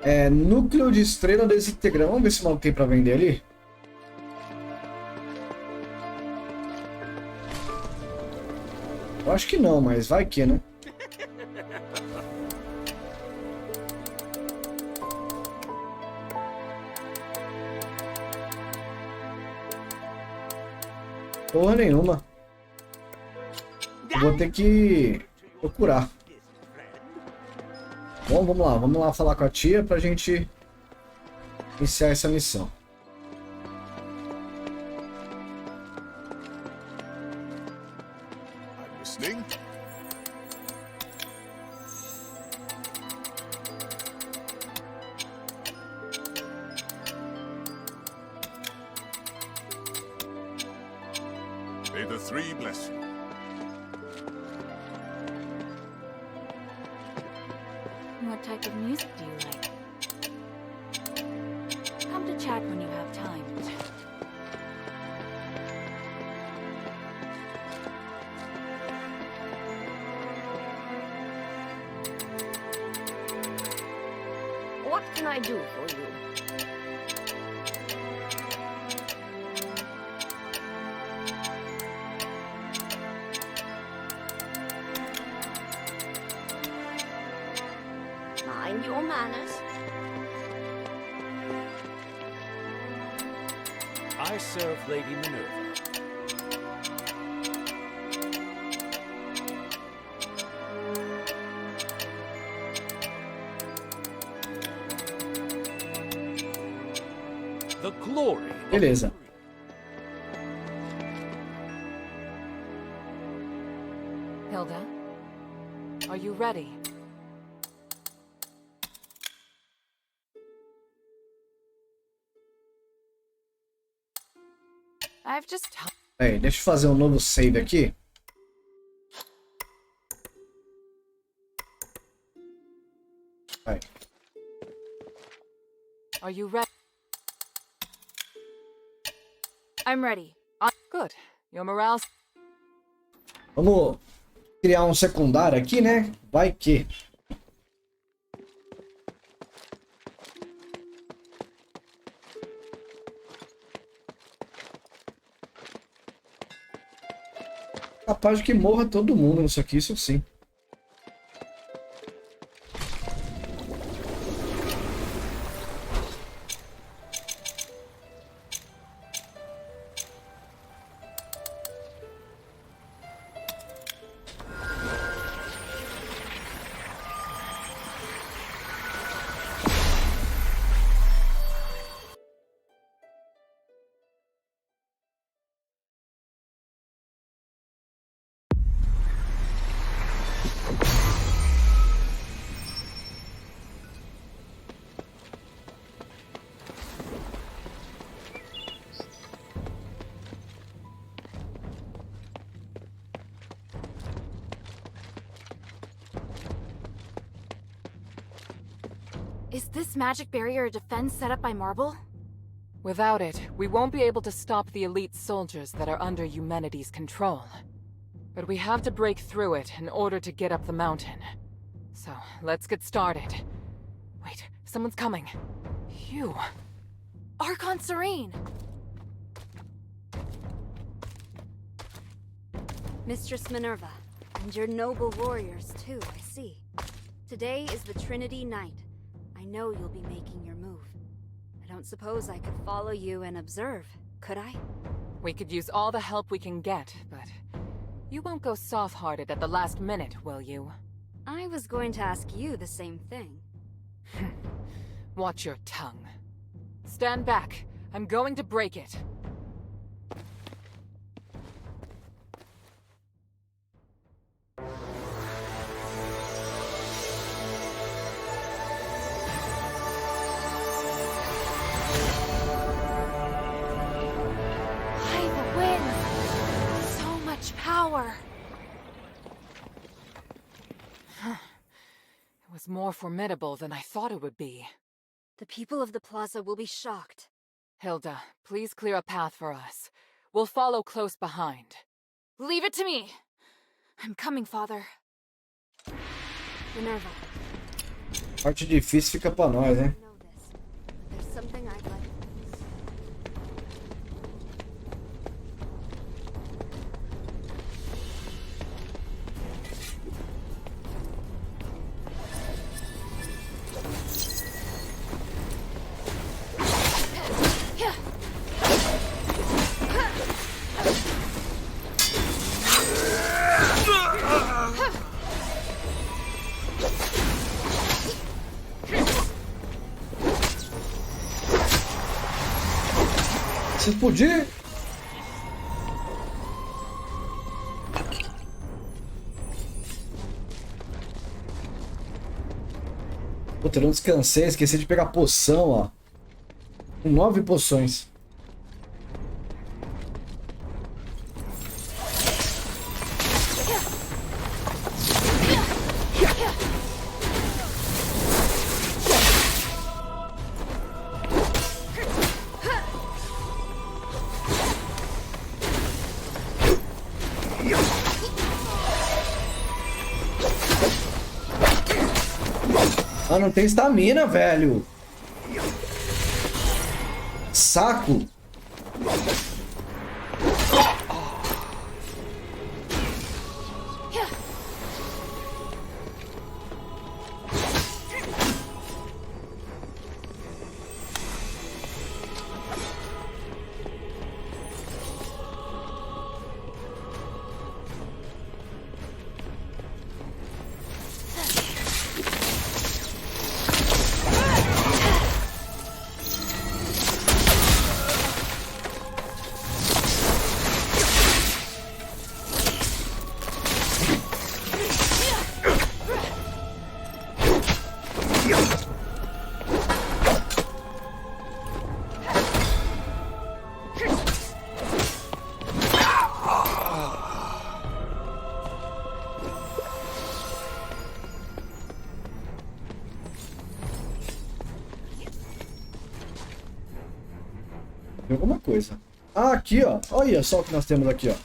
É, núcleo de estrela desintegrado. Vamos ver se não tem pra vender ali. Eu acho que não, mas vai que, né? Porra nenhuma. Eu vou ter que procurar. Bom, vamos lá falar com a tia pra gente iniciar essa missão. I'm listening. May the three bless you. What type of music do you like? Come to chat when you have time. What can I do for you? Mind your manners. I serve Lady Minerva. The glory of Beleza. Hilda, are you ready? I've just... Aí, deixa eu fazer um novo save aqui. Vai. Are you ready? I'm ready. Good. Your morale's... Vamos criar um secundário aqui, né? Vai que... Capaz de que morra todo mundo nisso aqui, isso sim. Is this magic barrier a defense set up by Marble? Without it, we won't be able to stop the elite soldiers that are under Eumenides' control. But we have to break through it in order to get up the mountain. So, let's get started. Wait, someone's coming. Phew. Archon Serene! Mistress Minerva, and your noble warriors too, I see. Today is the Trinity Night. I know you'll be making your move. I don't suppose I could follow you and observe, could I? We could use all the help we can get, but you won't go soft-hearted at the last minute, will you? I was going to ask you the same thing. Watch your tongue. Stand back. I'm going to break it. Power! It was more formidable than I thought it would be. The people of the plaza will be shocked. Hilda, please clear a path for us. We'll follow close behind. Leave it to me! I'm coming, Father. Minerva. Parte difícil fica pra nós, hein? There's something I'd like. Se explodir! Puta, eu não descansei, esqueci de pegar poção, ó. Com 9 poções. Ah, não tem estamina, velho. Saco. Tem alguma coisa. Ah, aqui, ó. Olha só o que nós temos aqui, ó.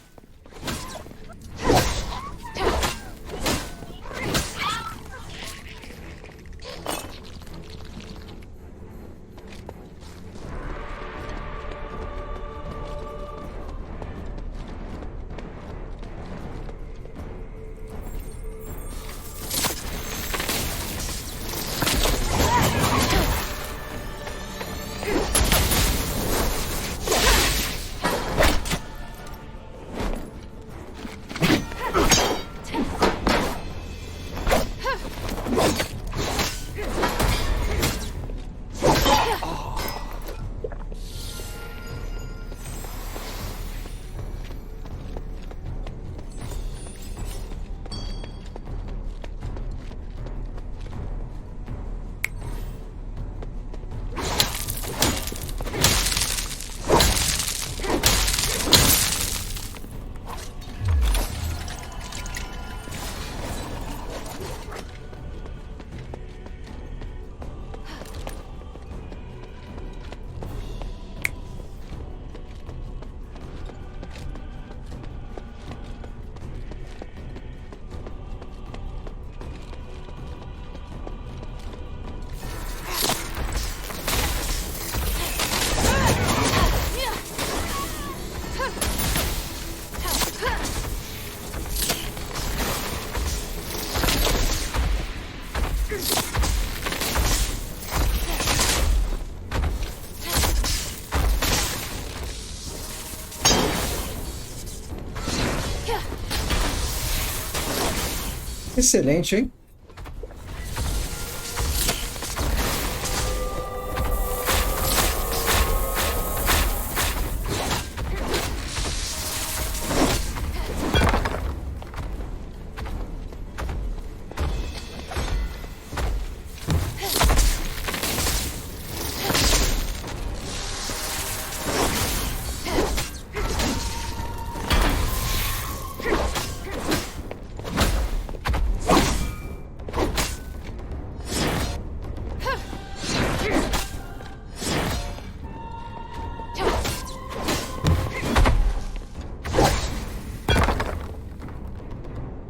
Excelente, hein?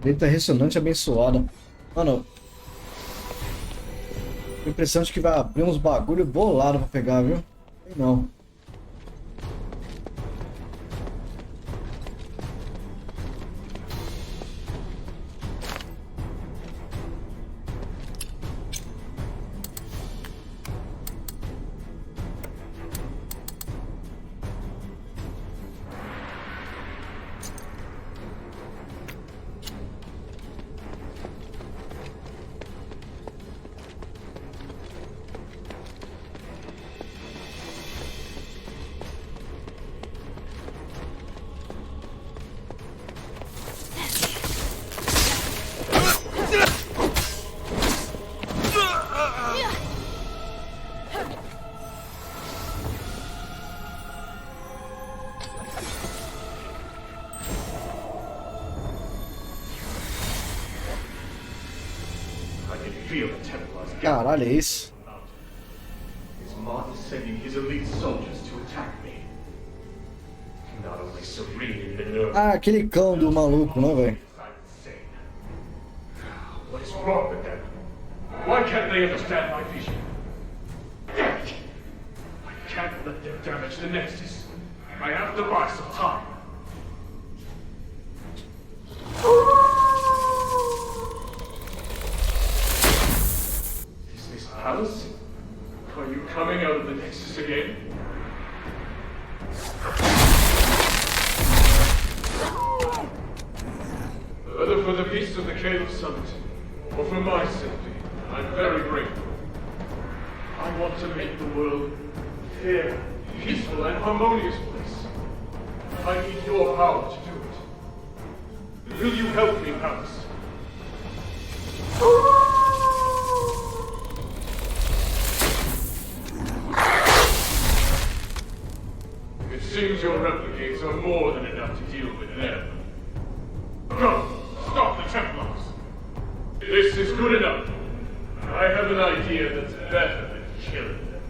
Eita, ressonante abençoada. Mano, a impressão de que vai abrir uns bagulho bolado pra pegar, viu? Não. Caralho, é isso? His Mark is sending his elite soldiers to attack me. Not only serene in the nerve. Ah, aquele cão do maluco, né, velho? What is wrong with them? Why can't they understand my vision? I can't let them damage the Nexus. I have to buy some time. Alice? Are you coming out of the Nexus again? Whether for the peace of the Caliph Summit, or for my safety, I'm very grateful. I want to make the world a fair, peaceful, and harmonious place. I need your power to do it. Will you help me, Alice? It seems your replicates are more than enough to deal with them. Go! Stop the Templars! This is good enough. I have an idea that's better than killing them.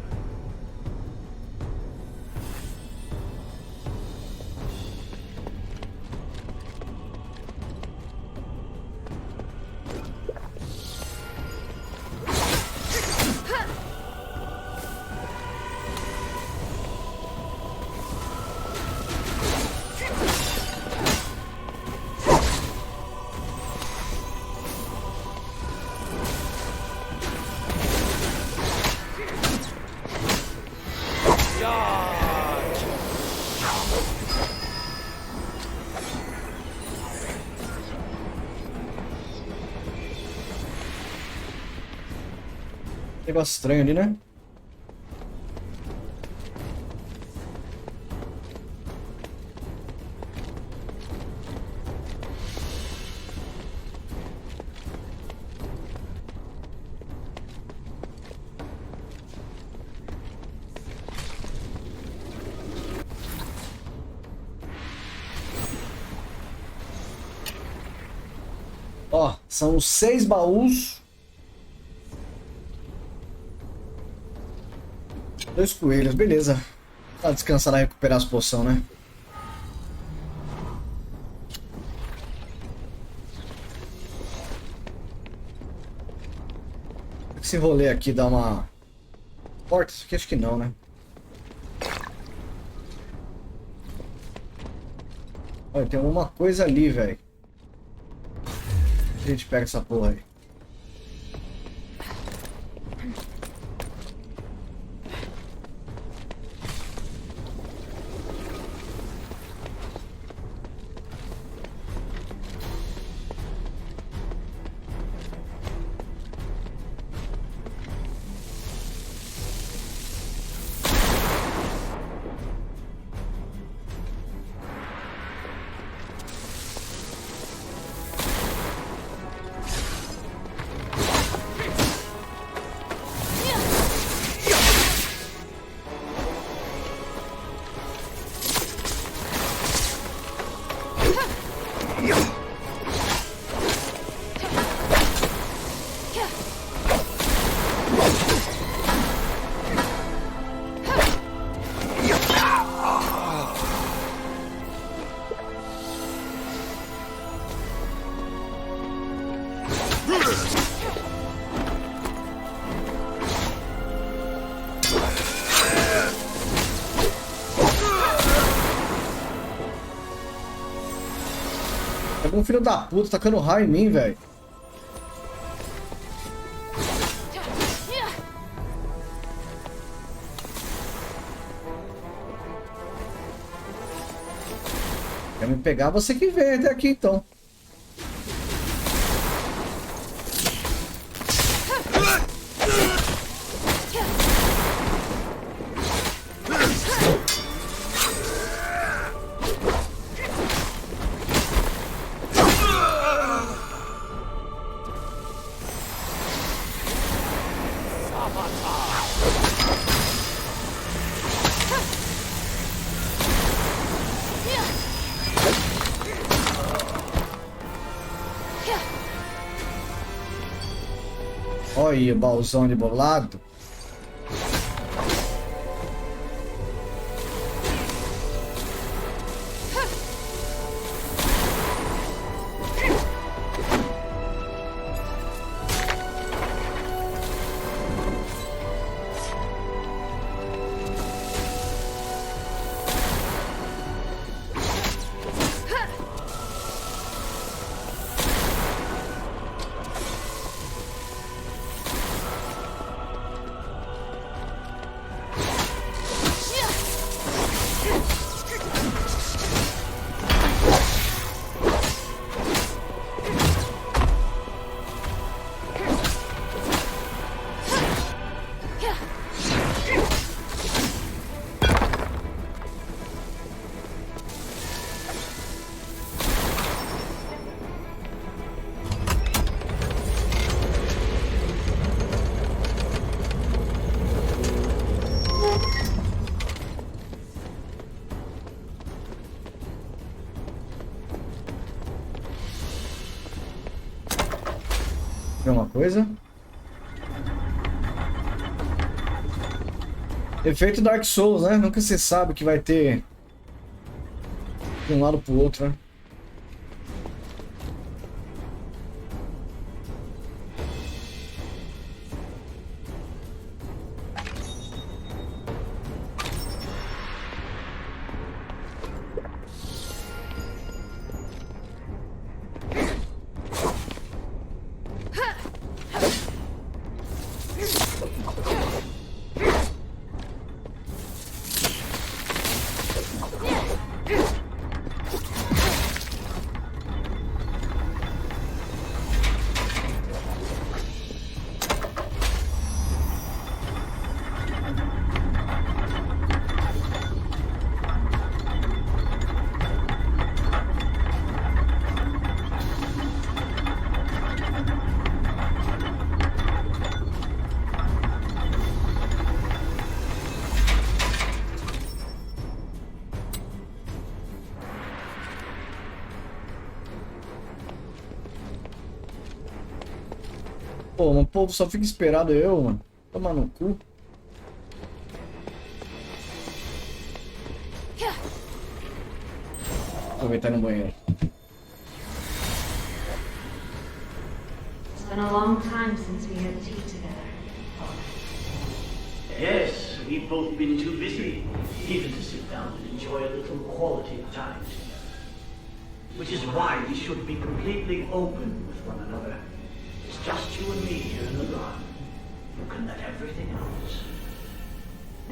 Negócio estranho ali, né? Ó, são 6 baús. 2 coelhos, beleza. Tá descansar e recuperar as poções, né? Esse rolê aqui dá uma... Porta? Isso aqui acho que não, né? Olha, tem alguma coisa ali, velho. A gente pega essa porra aí. Um filho da puta tacando raio em mim, velho. Quer me pegar, você que vem até aqui então. Olha, baúzão de bolado. Uma coisa. Efeito Dark Souls, né? Nunca se sabe que vai ter de um lado pro outro, né? Pô, o povo só fica esperado eu, mano. Toma no cu. Aproveitar no banheiro. It's been a long time since we had tea together. Yes, we've both been too busy even to sit down and enjoy a little quality time together. Which is why we should be completely open with one another. It's just you and me here in the garden. You can let everything out.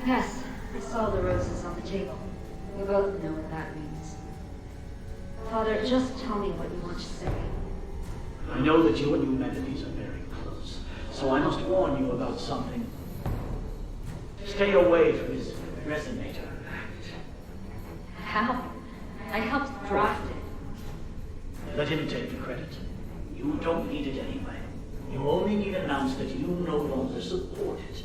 Yes, I saw the roses on the table. We both know what that means. Father, just tell me what you want to say. I know that you and Eumenides are very close, so I must warn you about something. Stay away from his resonator act. How? I helped draft it. Let him take the credit. You don't need it anyway. You only need to announce that you no longer support it.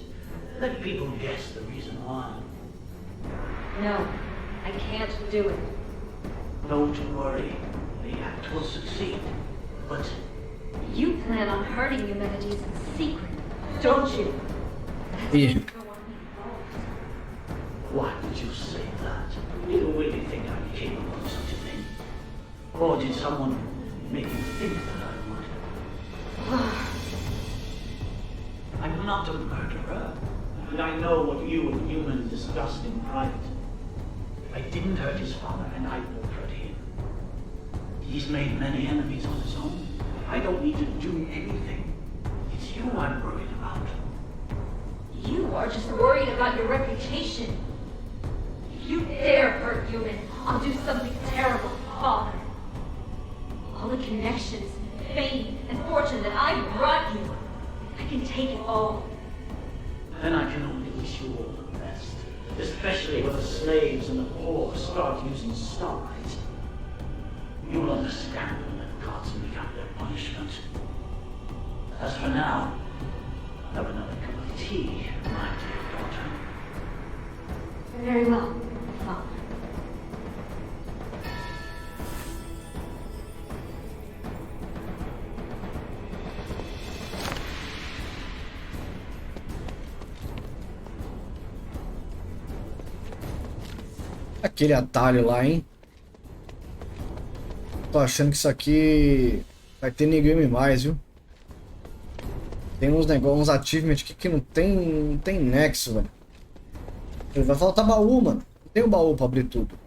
Let people guess the reason why. No, I can't do it. Don't worry. The act will succeed. But you plan on hurting Eumenides in secret, don't you? Yeah. Why would you say that? Do you really think I'm capable of such a thing? Or did someone make you think that I would? I'm not a murderer, and I know what you and humans discussed in private. I didn't hurt his father, and I won't hurt him. He's made many enemies on his own. I don't need to do anything. It's you I'm worried about. You are just worried about your reputation. If you dare hurt human, I'll do something terrible, Father. All the connections, fame, and fortune that I brought you, I can take it all. Then I can only wish you all the best. Especially when the slaves and the poor start using spies. You'll understand when the gods mete out their punishment. As for now, have another cup of tea, my dear daughter. Very well, Father. Aquele atalho lá, hein? Tô achando que isso aqui vai ter ninguém mais, viu? Tem uns negócios, uns achievements aqui que não tem nexo, velho. Vai faltar baú, mano. Não tem um baú pra abrir tudo.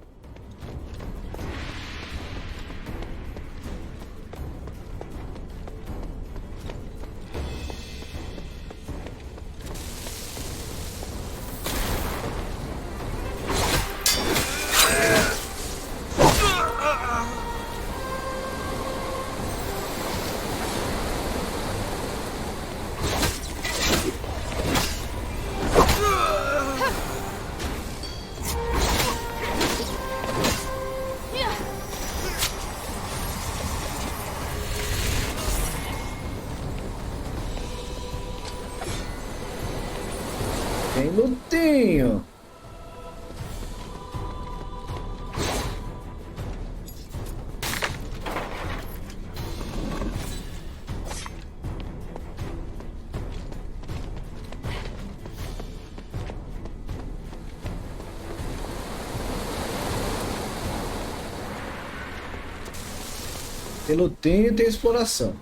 Tem lutinho. Tem lutinho e tem exploração.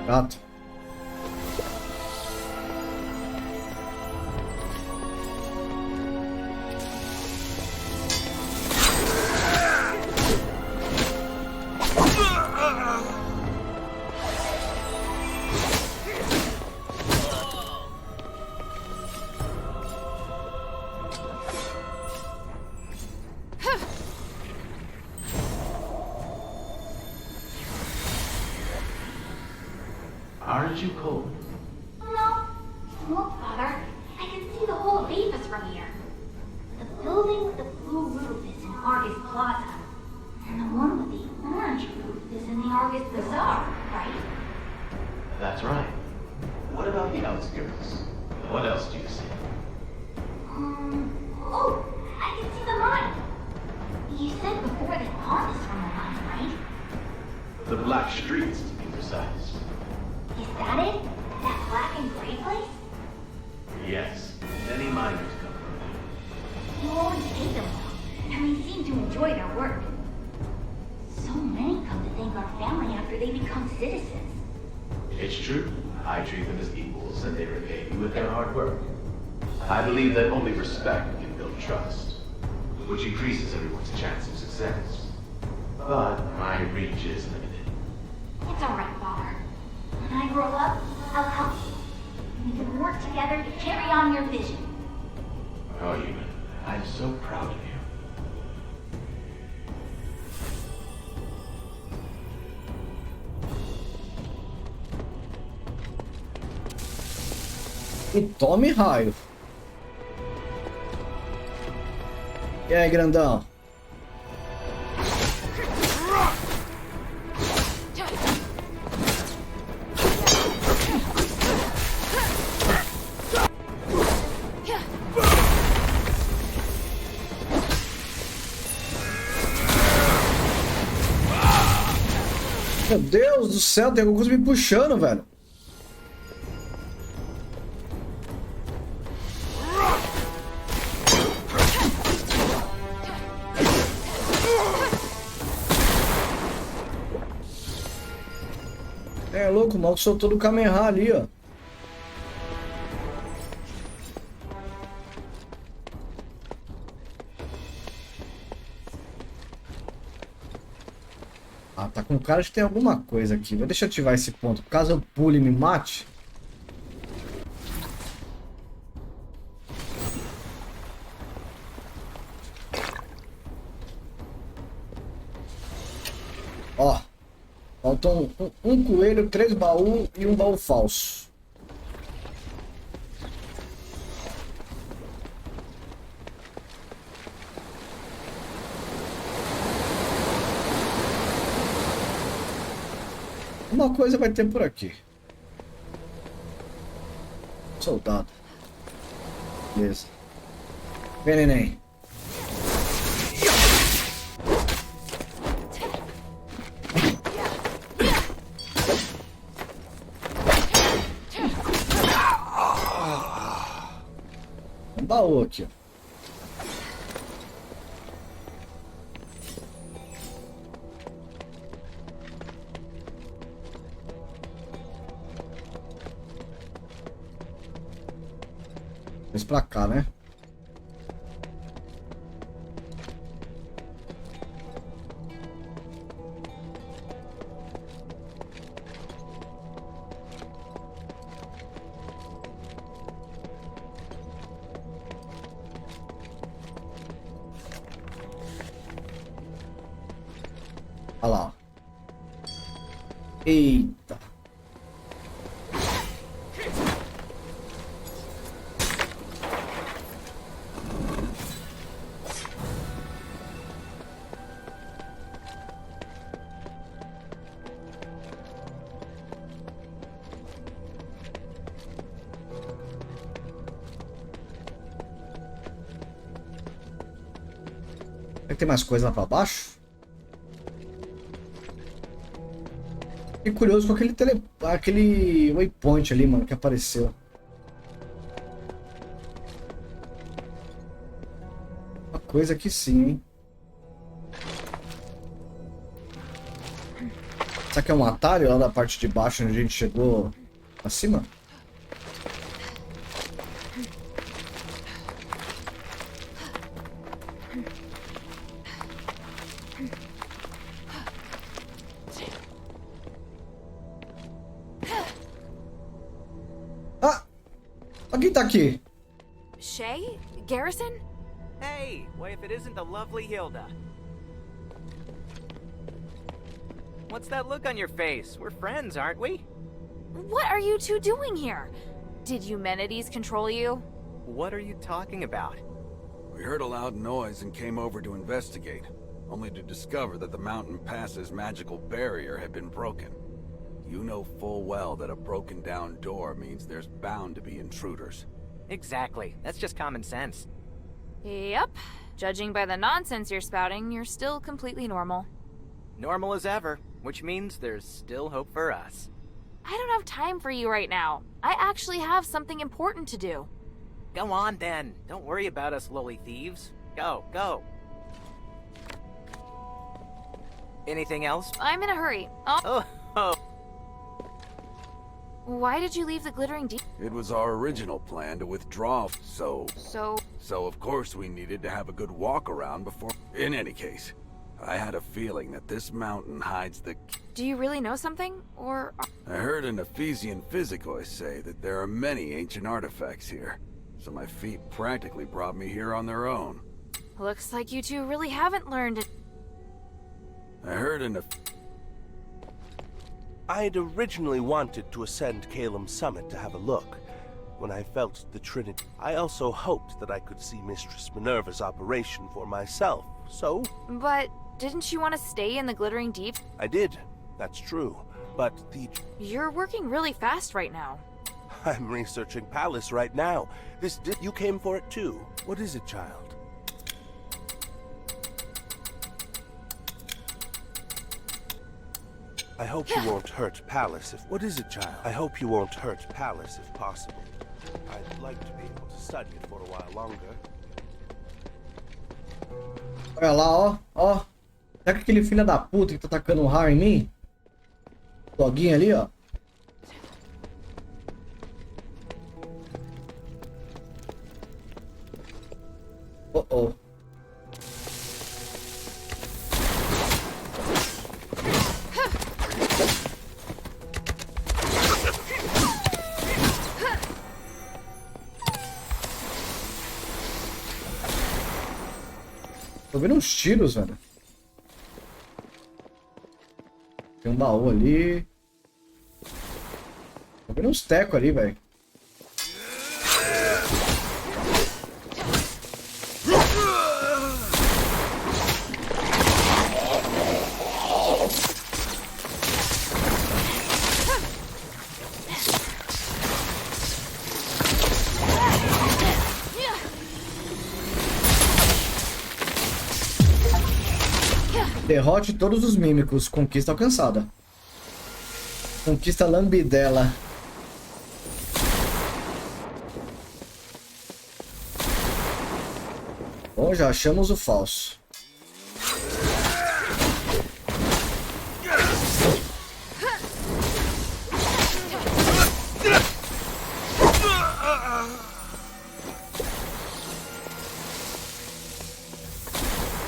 Gato. Aren't you cold? No. Look, Father. I can see the whole of Avis from here. The buildings, the And the one with the orange roof is in the Argus Bazaar, right? That's right. What about the outskirts? What else do you see? Oh, I can see the mine. You said before that pond is from the mine, right? The Black Streets, to be precise. Is that it? That black and gray place? Yes, many miners come from there. You always pay them well, and they seem to enjoy their work. So many come to thank our family after they become citizens. It's true. I treat them as equals, and they repay me with their hard work. I believe that only respect can build trust, which increases everyone's chance of success. But my reach is limited. It's alright, Father. When I grow up, I'll help you. We can work together to carry on your vision. Oh, Ewan, I'm so proud of you. E tome raio. E aí, grandão? Meu Deus do céu, tem alguma coisa me puxando, velho. É louco, o maluco soltou do Kamehameha ali, ó. Ah, tá com cara de ter alguma coisa aqui. Deixa eu ativar esse ponto. Caso eu pule e me mate. Ó. Faltam um coelho, 3 baús e um baú falso. Uma coisa vai ter por aqui. Soldado. Beleza. Vem, neném. Um baú aqui, ó. Vamos pra cá, né? Olha lá. Eita. Será que tem mais coisa lá pra baixo? Fiquei curioso com aquele waypoint ali, mano, que apareceu. Uma coisa aqui sim, hein? Será que é um atalho lá da parte de baixo onde a gente chegou acima? Quem tá aqui? Shay? Garrison? Hey, what if it isn't the lovely Hilda? What's that look on your face? We're friends, aren't we? What are you two doing here? Did Eumenides control you? What are you talking about? We heard a loud noise and came over to investigate. only to discover that the mountain pass's magical barrier had been broken. You know full well that a broken down door means there's bound to be intruders. Exactly. That's just common sense. Yep. Judging by the nonsense you're spouting, you're still completely normal. Normal as ever, which means there's still hope for us. I don't have time for you right now. I actually have something important to do. Go on then. Don't worry about us lowly thieves. Go, go. Anything else? I'm in a hurry. Oh. Why did you leave the Glittering Deep? It was our original plan to withdraw, So of course we needed to have a good walk around before... In any case, I had a feeling that this mountain hides the... Do you really know something? Or... I heard an Ephesian physicist say that there are many ancient artifacts here, so my feet practically brought me here on their own. Looks like you two really haven't learned it. I heard an... I'd originally wanted to ascend Caelum's summit to have a look. When I felt the Trinity, I also hoped that I could see Mistress Minerva's operation for myself, so... But didn't you want to stay in the Glittering Deep? I did, that's true, but the... You're working really fast right now. I'm researching Palace right now. You came for it too. What is it, child? I hope you won't hurt Palace if... What is it, child? I hope you won't hurt Palace if possible. I'd like to be able to study it for a while longer. Olha lá, ó. Ó. Será que aquele filho da puta que tá tacando um raio em mim? Doguinho ali, ó. Oh. Tô vendo uns tiros, velho. Tem um baú ali. Tô vendo uns tecos ali, velho. Derrote todos os mímicos. Conquista alcançada. Conquista lambidela. Bom, já achamos o falso.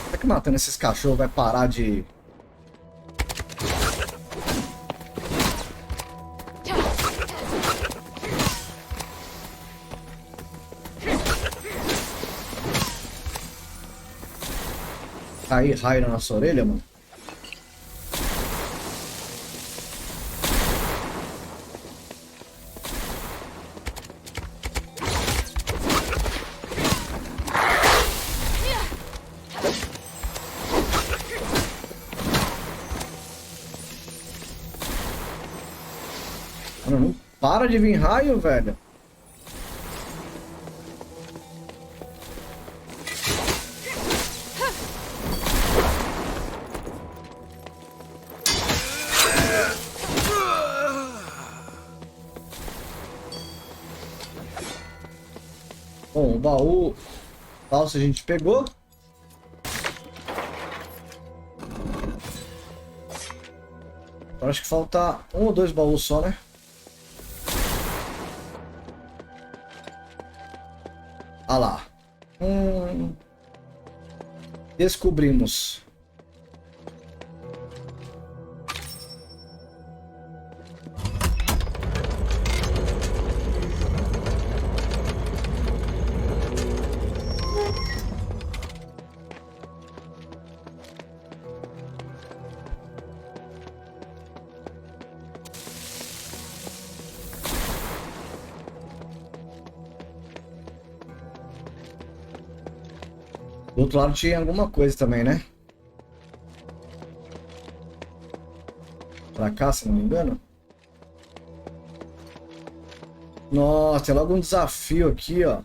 Será que matando esses cachorros vai parar de... cair raio na nossa orelha, mano? Mano, não para de vir raio, velho. Bom, o baú falso a gente pegou. Eu acho que falta um ou dois baús só, né? Ah lá. Descobrimos. Do outro lado tinha alguma coisa também, né? Pra cá, se não me engano. Nossa, tem logo um desafio aqui, ó.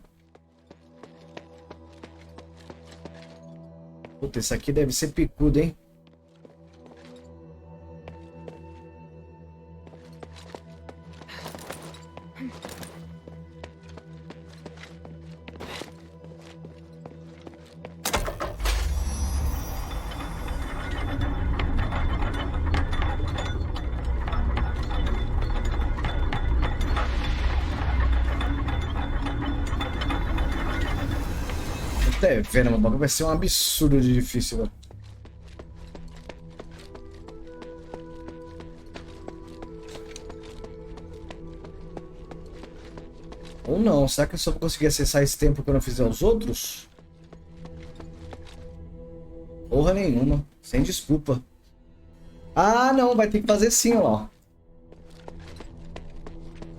Puta, esse aqui deve ser picudo, hein? Até vendo, o bagulho vai ser um absurdo de difícil, velho. Ou não, será que eu só vou conseguir acessar esse tempo quando eu fizer os outros? Porra nenhuma, sem desculpa. Ah, não, vai ter que fazer sim, ó.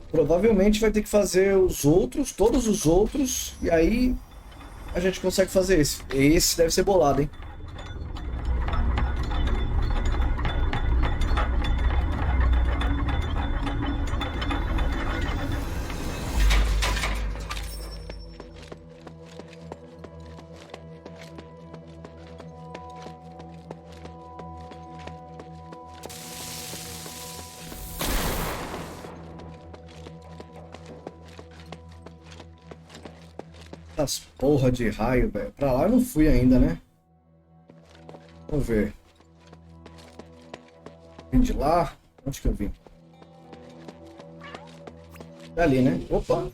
Provavelmente vai ter que fazer os outros, todos os outros, e aí a gente consegue fazer esse. Esse deve ser bolado, hein? Essas porra de raio, velho. Pra lá eu não fui ainda, né? Vamos ver. Vim de lá? Onde que eu vim? Ali, né? Opa!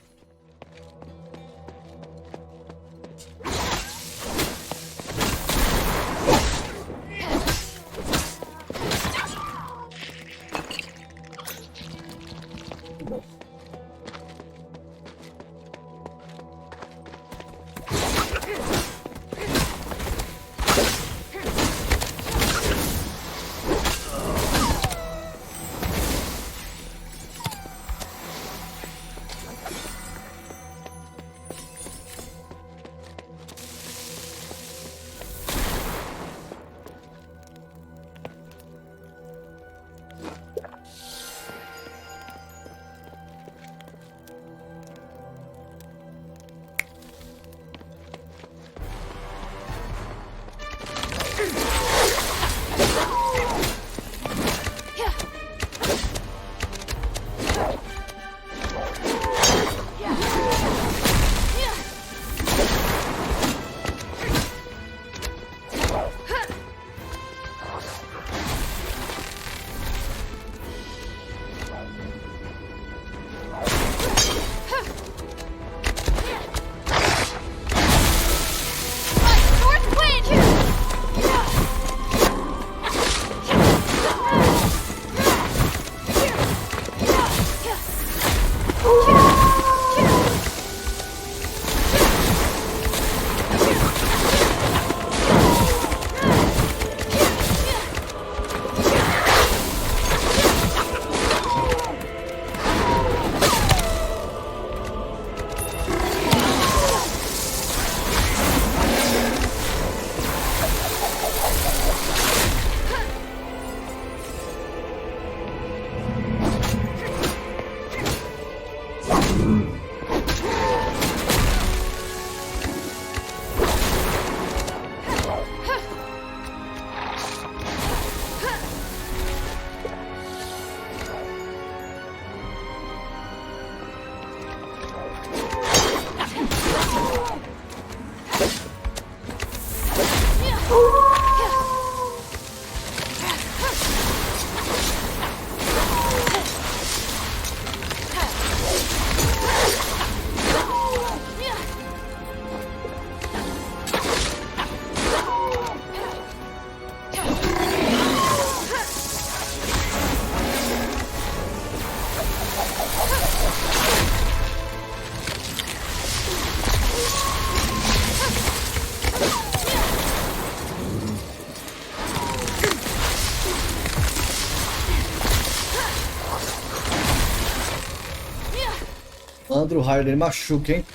Andro, o raio dele machuca, hein?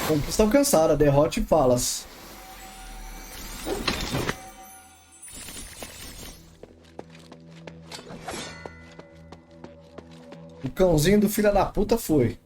Conquista alcançada, derrote falas. O cãozinho do filho da puta foi.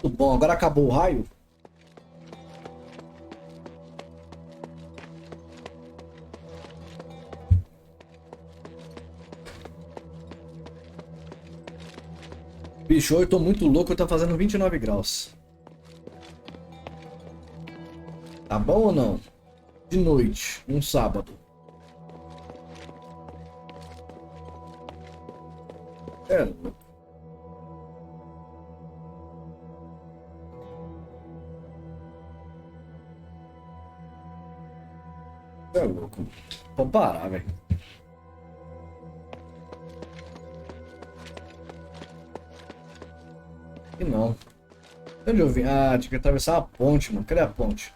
Tudo bom, agora acabou o raio? Bicho, eu tô muito louco, eu tô fazendo 29 graus. Tá bom ou não? De noite, um sábado. É louco. É louco. Vou parar, velho. E não. Onde eu vim? Ah, tinha que atravessar a ponte, mano. Cadê a ponte?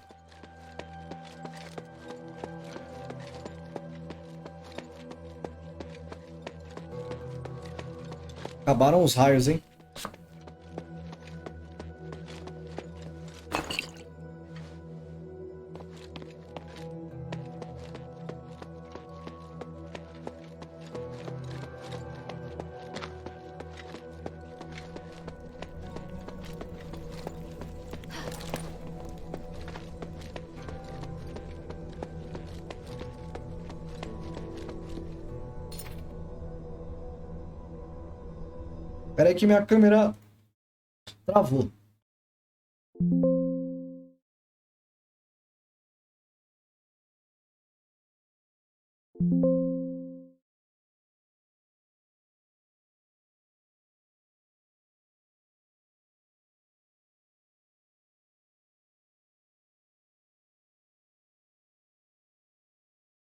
Acabaram os raios, hein? Espera aí que minha câmera travou.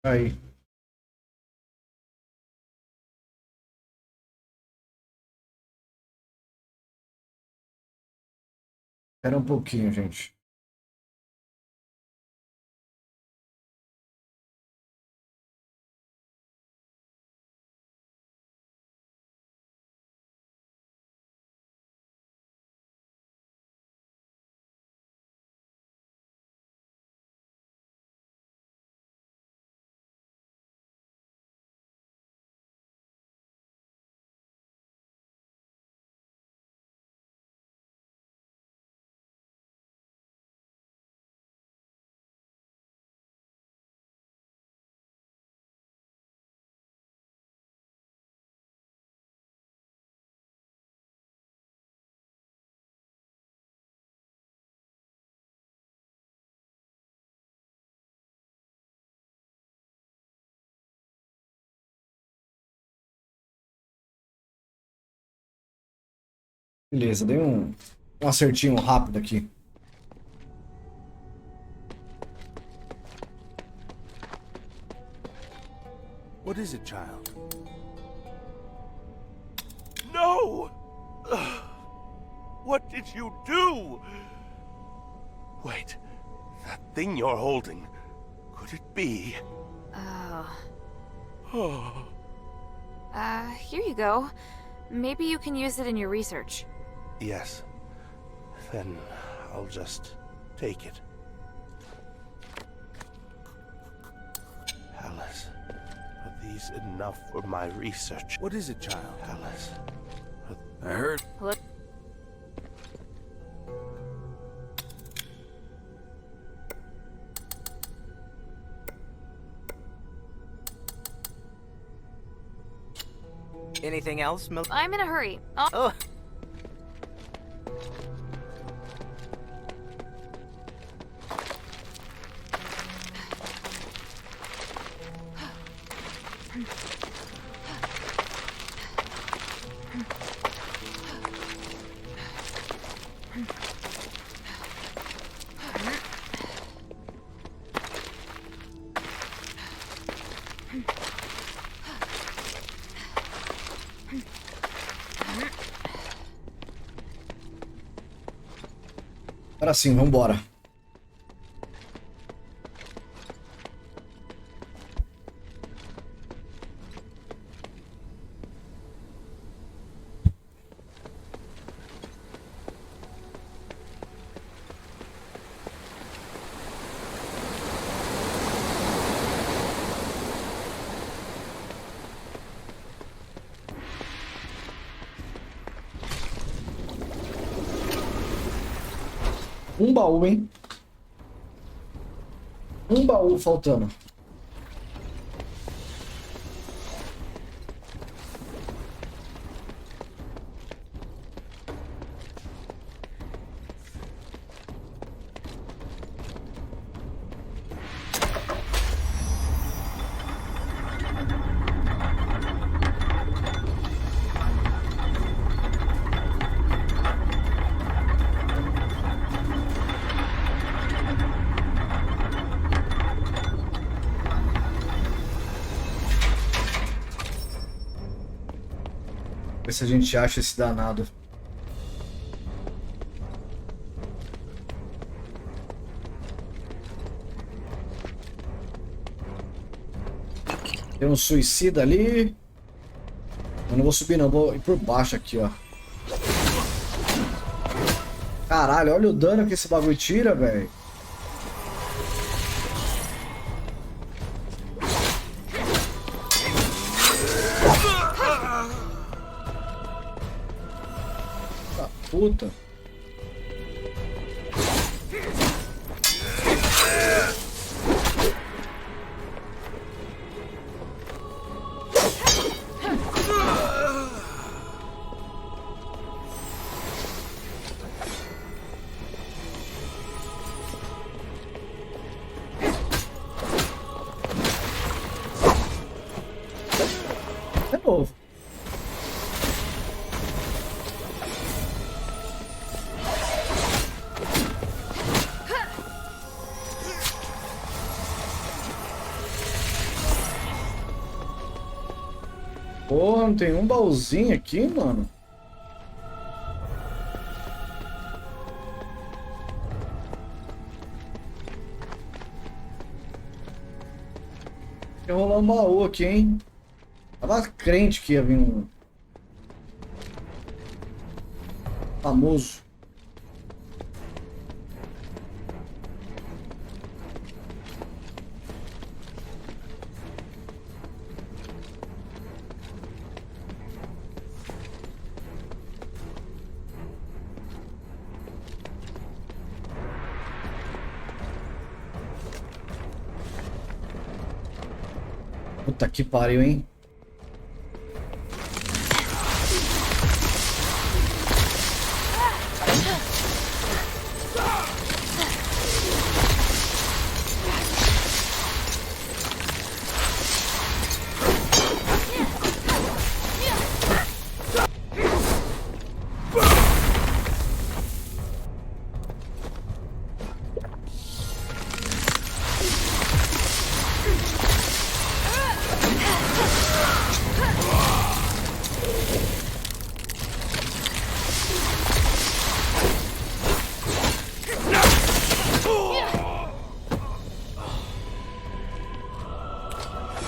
Aí. Espera um pouquinho, gente. Beleza, dei um acertinho rápido aqui. What is it, child? No! What did you do? Wait, that thing you're holding, could it be? Oh. Here you go. Maybe you can use it in your research. Yes. Then I'll just take it. Alice, are these enough for my research? What is it, child? Alice. I heard. What? Anything else, I'm in a hurry. Oh. Agora sim, vambora. Um baú, hein? Um baú faltando. Ver se a gente acha esse danado. Tem um suicida ali. Eu não vou subir não, vou ir por baixo aqui, ó. Caralho, olha o dano que esse bagulho tira, velho. Puta. De novo. Porra, não tem um baúzinho aqui, mano? Tem que rolar um baú aqui, hein? Tava crente que ia vir um famoso. Puta que pariu, hein?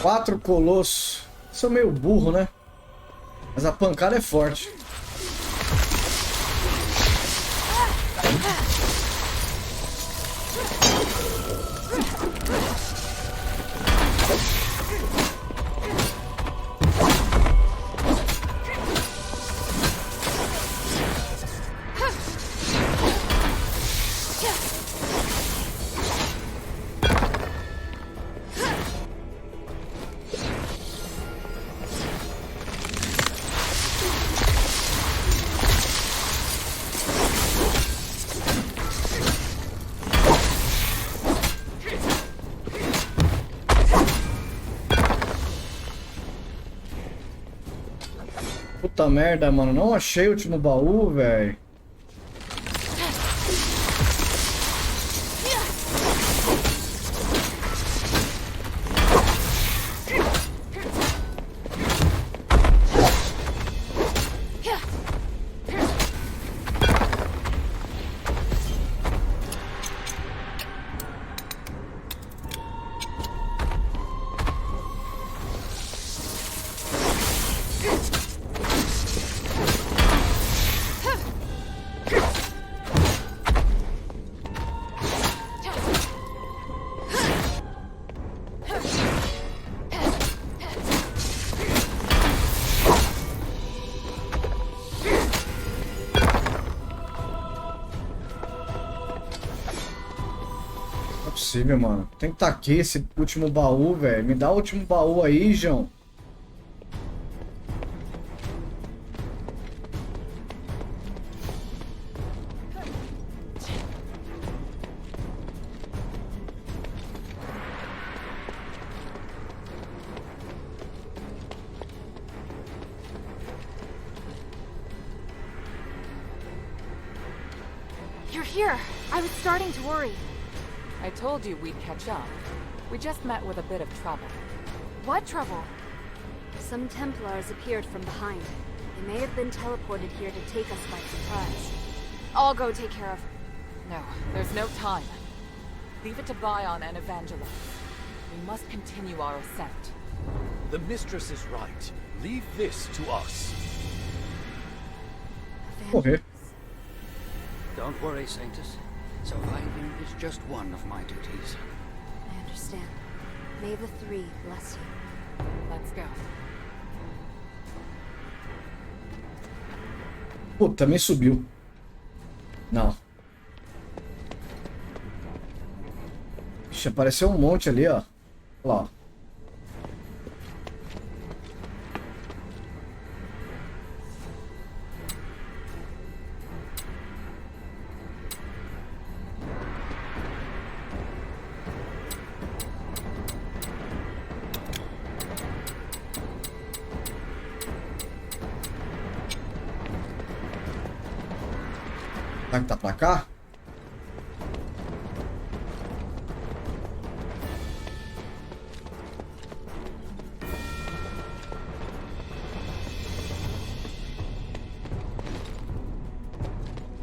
Quatro colossos. Sou meio burro, né? Mas a pancada é forte. Puta merda, mano. Não achei o último baú, velho. possível, mano. Tem que estar aqui esse último baú, velho. Me dá o último baú aí, João. You're here. I was starting to worry. I told you we'd catch up. We just met with a bit of trouble. What trouble? Some Templars appeared from behind. They may have been teleported here to take us by surprise. I'll go take care of. No, there's no time. Leave it to Bion and Evangelos. We must continue our ascent. The mistress is right. Leave this to us. Okay. Don't worry, Sanctus. Surviving is just one of my duties. I understand. May the three bless you. Let's go. Pô, também subiu. Não. Ixi, apareceu um monte ali, ó. Olha lá. Será que tá pra cá?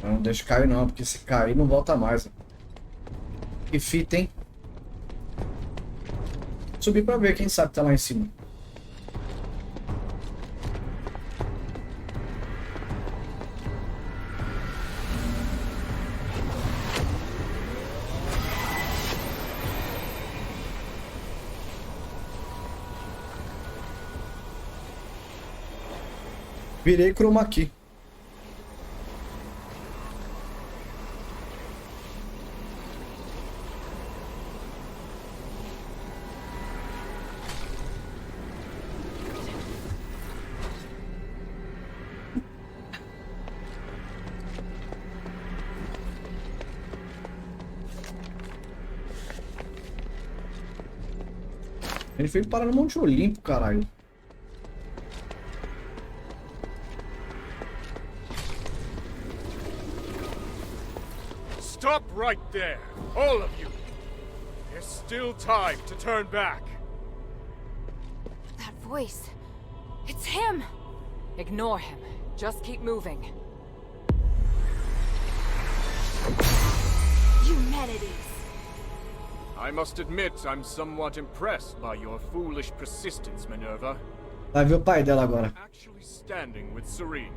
Não deixa cair não, porque se cair não volta mais. Que fita, hein? Subir pra ver, quem sabe tá lá em cima. Virei chroma key. Ele veio parar no Monte Olimpo, caralho. Stop right there, all of you. There's still time to turn back. That voice. It's him. Ignore him. Just keep moving. Humanities. I must admit, I'm somewhat impressed by your foolish persistence, Minerva. Vai ver o pai dela agora. Actually standing with Serene.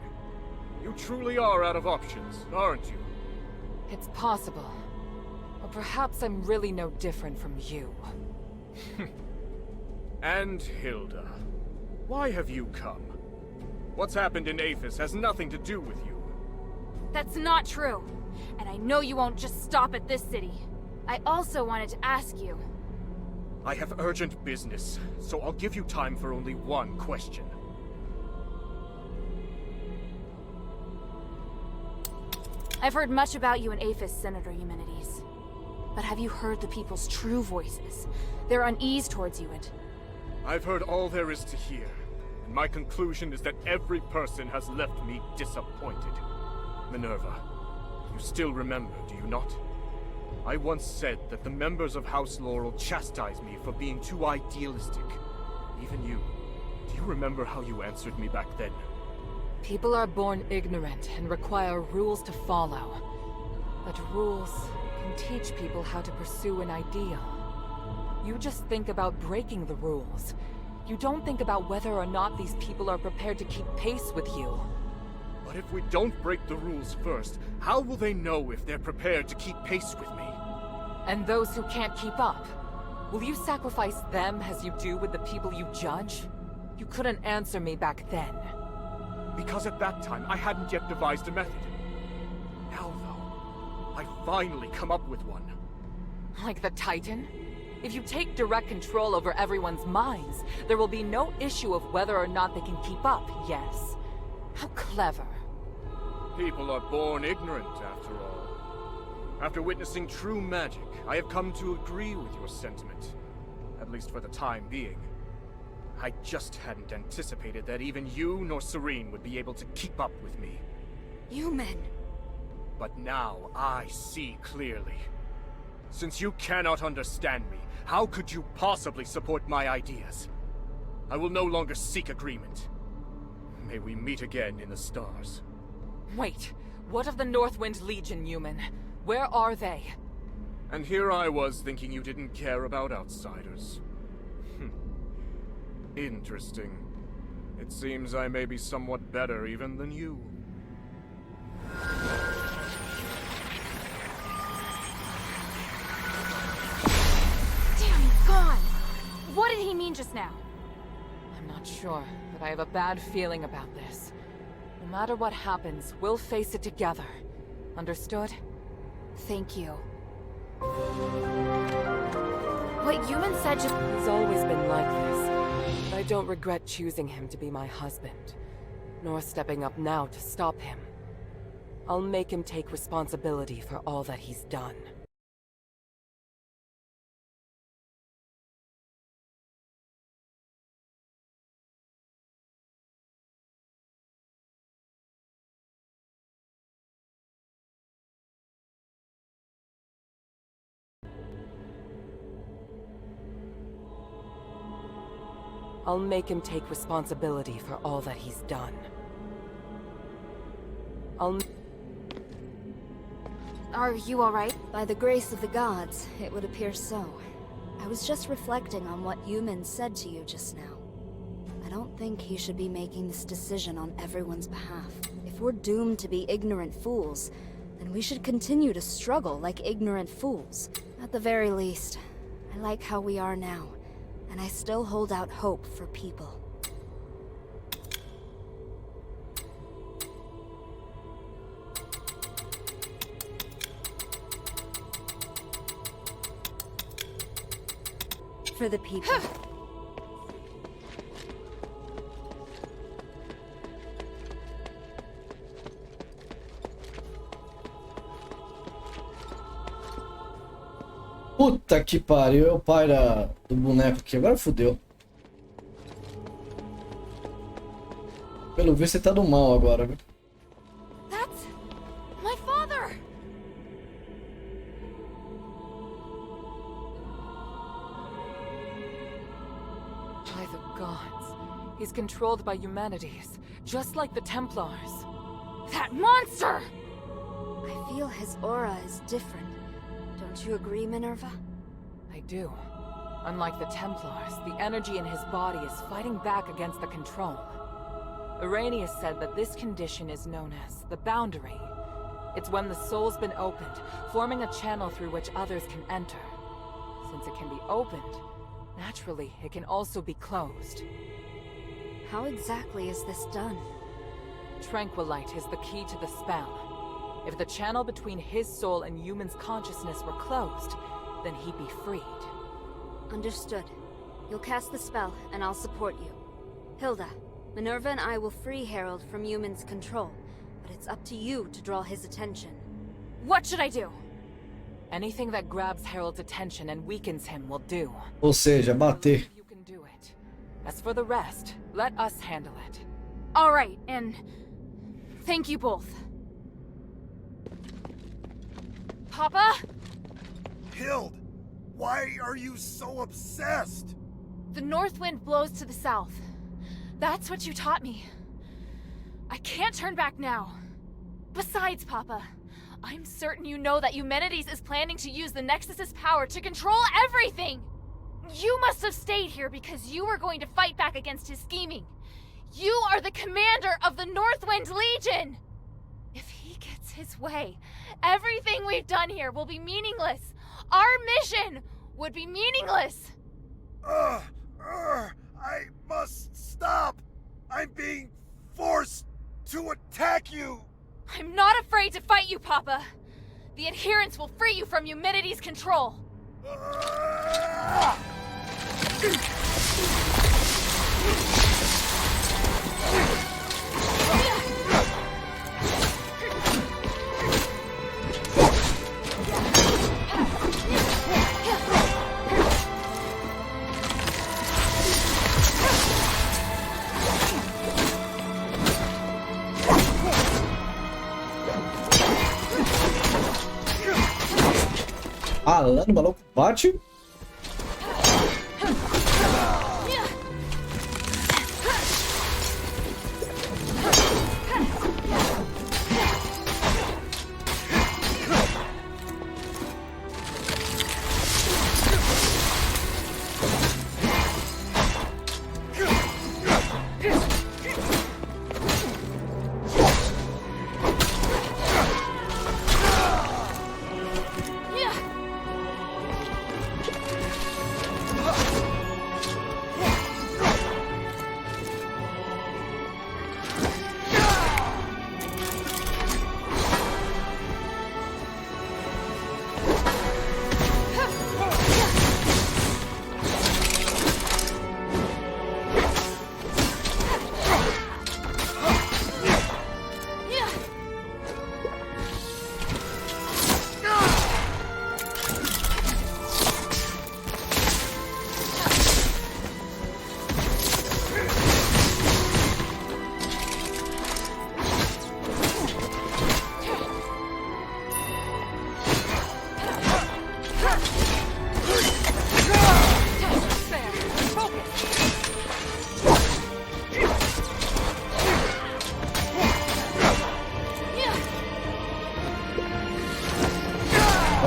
You truly are out of options, aren't you? It's possible. Or perhaps I'm really no different from you. And Hilda, why have you come? What's happened in Aphis has nothing to do with you. That's not true. And I know you won't just stop at this city. I also wanted to ask you. I have urgent business, so I'll give you time for only one question. I've heard much about you in Aphis, Senator Eumenides. But have you heard the people's true voices? Their unease towards you and... I've heard all there is to hear, and my conclusion is that every person has left me disappointed. Minerva, you still remember, do you not? I once said that the members of House Laurel chastised me for being too idealistic. Even you. Do you remember how you answered me back then? People are born ignorant and require rules to follow. But rules can teach people how to pursue an ideal. You just think about breaking the rules. You don't think about whether or not these people are prepared to keep pace with you. But if we don't break the rules first, how will they know if they're prepared to keep pace with me? And those who can't keep up? Will you sacrifice them as you do with the people you judge? You couldn't answer me back then. Because at that time, I hadn't yet devised a method. Now, though, I finally come up with one. Like the Titan? If you take direct control over everyone's minds, there will be no issue of whether or not they can keep up, yes? How clever. People are born ignorant, after all. After witnessing true magic, I have come to agree with your sentiment. At least for the time being. I just hadn't anticipated that even you nor Serene would be able to keep up with me. Human. But now I see clearly. Since you cannot understand me, how could you possibly support my ideas? I will no longer seek agreement. May we meet again in the stars. Wait, what of the Northwind Legion, human? Where are they? And here I was thinking you didn't care about outsiders. Interesting. It seems I may be somewhat better even than you. Damn, he's gone! What did he mean just now? I'm not sure, but I have a bad feeling about this. No matter what happens, we'll face it together. Understood? Thank you. What Human said just... He's always been like this. But I don't regret choosing him to be my husband. Nor stepping up now to stop him. I'll make him take responsibility for all that he's done. I'll make him take responsibility for all that he's done. Are you alright? By the grace of the gods, it would appear so. I was just reflecting on what Human said to you just now. I don't think he should be making this decision on everyone's behalf. If we're doomed to be ignorant fools, then we should continue to struggle like ignorant fools. At the very least, I like how we are now. And I still hold out hope for people. For the people. Puta que pariu, é o pai do boneco aqui. Agora fodeu. Pelo visto você tá do mal agora, viu? That's my father! By the gods. He's controlled by humanities, just like the Templars. That monster! I feel his aura is different. Don't you agree, Minerva? I do. Unlike the Templars, the energy in his body is fighting back against the control. Arrhenius said that this condition is known as the boundary. It's when the soul's been opened, forming a channel through which others can enter. Since it can be opened, naturally, it can also be closed. How exactly is this done? Tranquilite is the key to the spell. If the channel between his soul and Human's consciousness were closed, then he'd be freed. Understood. You'll cast the spell, and I'll support you. Hilda, Minerva and I will free Harold from Human's control, but it's up to you to draw his attention. What should I do? Anything that grabs Harold's attention and weakens him will do. Ou seja, bater. You can do it. As for the rest, let us handle it. Alright, and thank you both. Papa? Hild, why are you so obsessed? The north wind blows to the south. That's what you taught me. I can't turn back now. Besides, Papa, I'm certain you know that Eumenides is planning to use the Nexus's power to control everything! You must have stayed here because you were going to fight back against his scheming. You are the commander of the Northwind Legion! If he gets his way, everything we've done here will be meaningless. Our mission would be meaningless. I must stop. I'm being forced to attack you. I'm not afraid to fight you, Papa. The adherents will free you from Eumenides' control. Ralando, o maluco bate.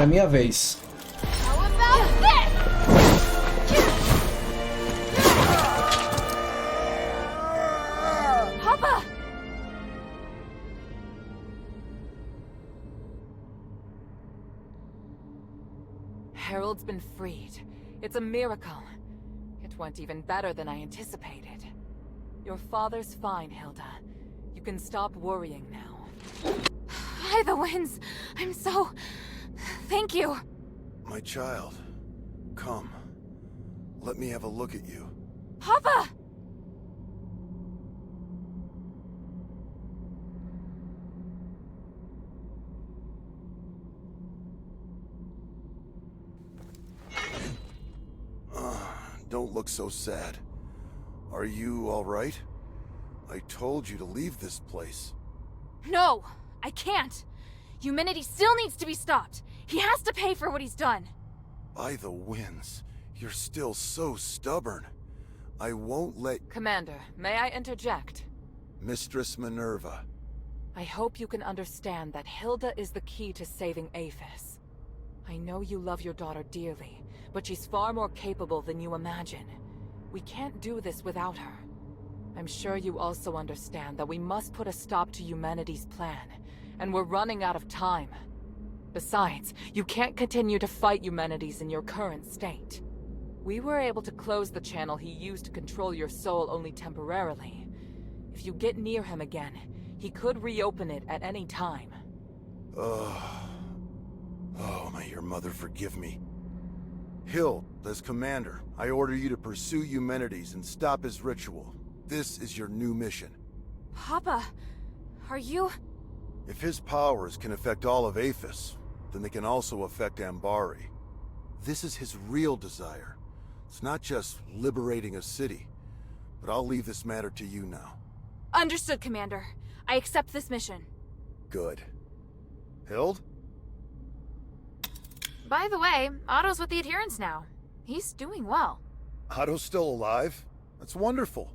Agora é minha vez. Papa! Harold's been freed. It's a miracle. It went even better than I anticipated. Your father's fine, Hilda. You can stop worrying now. By the winds! I'm so... Thank you! My child, come. Let me have a look at you. Papa! Don't look so sad. Are you all right? I told you to leave this place. No! I can't! Humanity still needs to be stopped! He has to pay for what he's done! By the winds, you're still so stubborn. I won't let... Commander, may I interject? Mistress Minerva. I hope you can understand that Hilda is the key to saving Aphis. I know you love your daughter dearly, but she's far more capable than you imagine. We can't do this without her. I'm sure you also understand that we must put a stop to humanity's plan, and we're running out of time. Besides, you can't continue to fight humanities in your current state. We were able to close the channel he used to control your soul only temporarily. If you get near him again, he could reopen it at any time. Oh, may your mother forgive me. Hill, as commander, I order you to pursue Eumenides and stop his ritual. This is your new mission. Papa, are you... If his powers can affect all of Aphis, then they can also affect Ambari. This is his real desire. It's not just liberating a city. But I'll leave this matter to you now. Understood, Commander. I accept this mission. Good. Hild? By the way, Otto's with the adherents now. He's doing well. Otto's still alive? That's wonderful.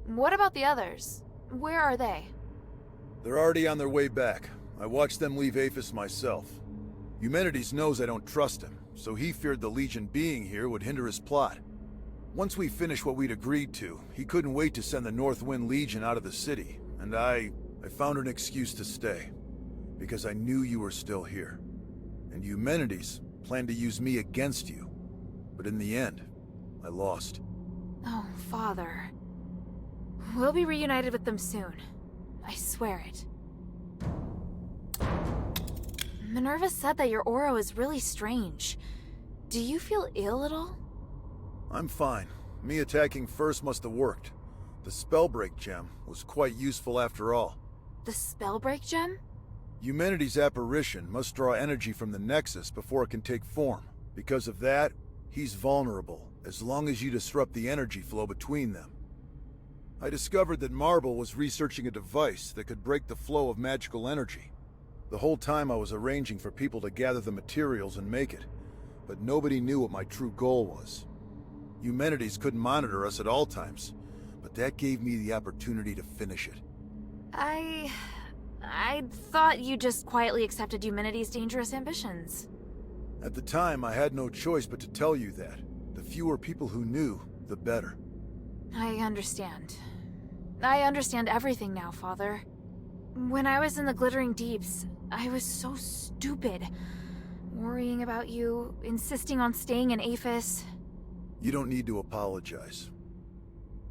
What about the others? Where are they? They're already on their way back. I watched them leave Aphis myself. Eumenides knows I don't trust him, so he feared the Legion being here would hinder his plot. Once we finished what we'd agreed to, he couldn't wait to send the North Wind Legion out of the city, and I found an excuse to stay. Because I knew you were still here. And Eumenides planned to use me against you. But in the end, I lost. Oh, Father. We'll be reunited with them soon. I swear it. Minerva said that your aura is really strange. Do you feel ill at all? I'm fine. Me attacking first must have worked. The Spellbreak gem was quite useful after all. The Spellbreak gem? Eumenides' apparition must draw energy from the Nexus before it can take form. Because of that, he's vulnerable, as long as you disrupt the energy flow between them. I discovered that Marble was researching a device that could break the flow of magical energy. The whole time I was arranging for people to gather the materials and make it, but nobody knew what my true goal was. Eumenides couldn't monitor us at all times, but that gave me the opportunity to finish it. I thought you just quietly accepted Eumenides' dangerous ambitions. At the time, I had no choice but to tell you that. The fewer people who knew, the better. I understand. I understand everything now, Father. When I was in the Glittering Deeps, I was so stupid. Worrying about you, insisting on staying in Aphis. You don't need to apologize.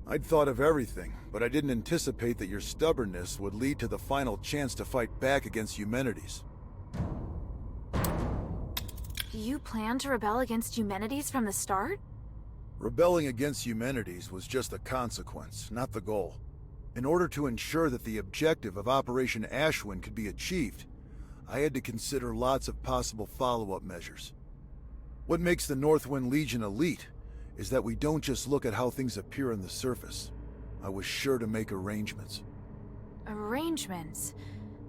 I'd thought of everything, but I didn't anticipate that your stubbornness would lead to the final chance to fight back against Eumenides. You planned to rebel against Eumenides from the start? Rebelling against Eumenides was just a consequence, not the goal. In order to ensure that the objective of Operation Ashwin could be achieved, I had to consider lots of possible follow-up measures. What makes the Northwind Legion elite is that we don't just look at how things appear on the surface. I was sure to make arrangements. Arrangements?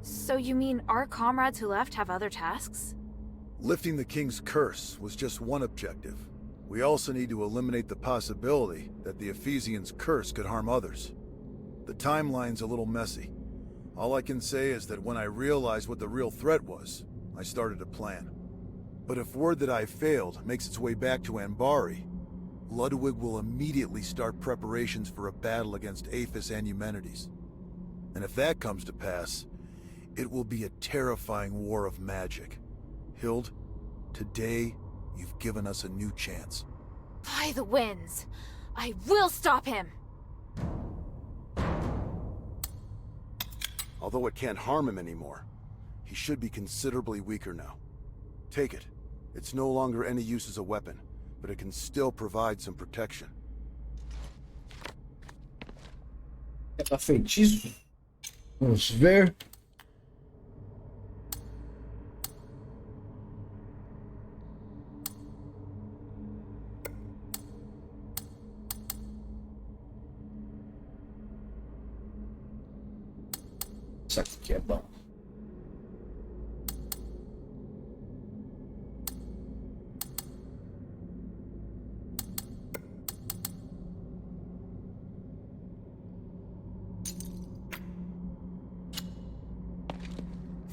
So you mean our comrades who left have other tasks? Lifting the King's curse was just one objective. We also need to eliminate the possibility that the Ephesians' curse could harm others. The timeline's a little messy. All I can say is that when I realized what the real threat was, I started a plan. But if word that I failed makes its way back to Ambari, Ludwig will immediately start preparations for a battle against Aphis and Eumenides. And if that comes to pass, it will be a terrifying war of magic. Hild, today, you've given us a new chance. By the winds! I will stop him! Although it can't harm him anymore, he should be considerably weaker now. Take it. It's no longer any use as a weapon, but it can still provide some protection. Tá feitiço? Vamos ver. Isso aqui é bom.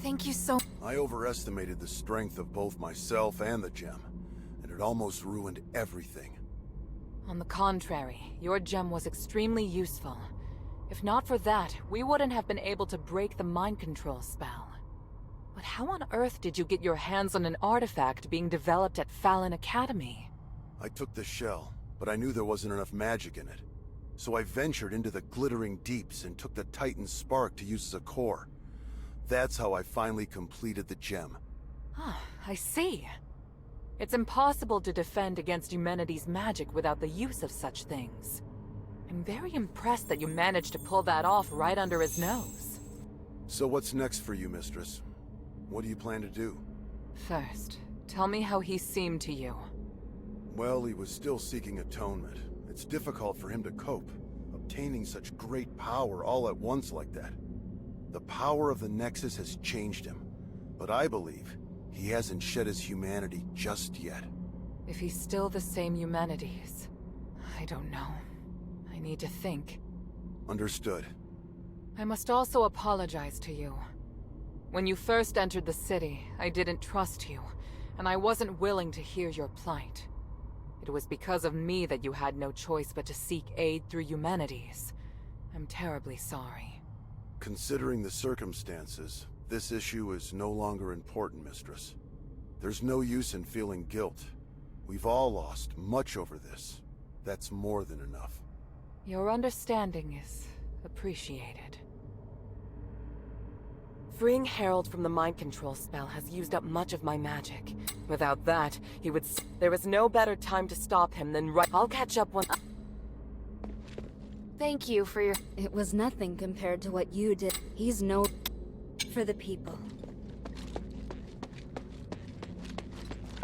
Thank you so much. I overestimated the strength of both myself and the gem, and it almost ruined everything. On the contrary, your gem was extremely useful. If not for that, we wouldn't have been able to break the mind control spell. But how on earth did you get your hands on an artifact being developed at Fallon Academy? I took the shell, but I knew there wasn't enough magic in it. So I ventured into the Glittering Deeps and took the Titan Spark to use as a core. That's how I finally completed the gem. Ah, I see. It's impossible to defend against Eumenides' magic without the use of such things. I'm very impressed that you managed to pull that off right under his nose. So what's next for you, Mistress? What do you plan to do? First, tell me how he seemed to you. Well, he was still seeking atonement. It's difficult for him to cope, obtaining such great power all at once like that. The power of the Nexus has changed him, but I believe he hasn't shed his humanity just yet. If he's still the same Eumenides, I don't know. I need to think. Understood. I must also apologize to you. When you first entered the city, I didn't trust you, and I wasn't willing to hear your plight. It was because of me that you had no choice but to seek aid through Eumenides. I'm terribly sorry. Considering the circumstances, this issue is no longer important, Mistress. There's no use in feeling guilt. We've all lost much over this. That's more than enough. Your understanding is appreciated. Freeing Harold from the mind control spell has used up much of my magic. Without that, he would... There is no better time to stop him than right... I'll catch up when... Thank you for your... It was nothing compared to what you did. He's no... for the people.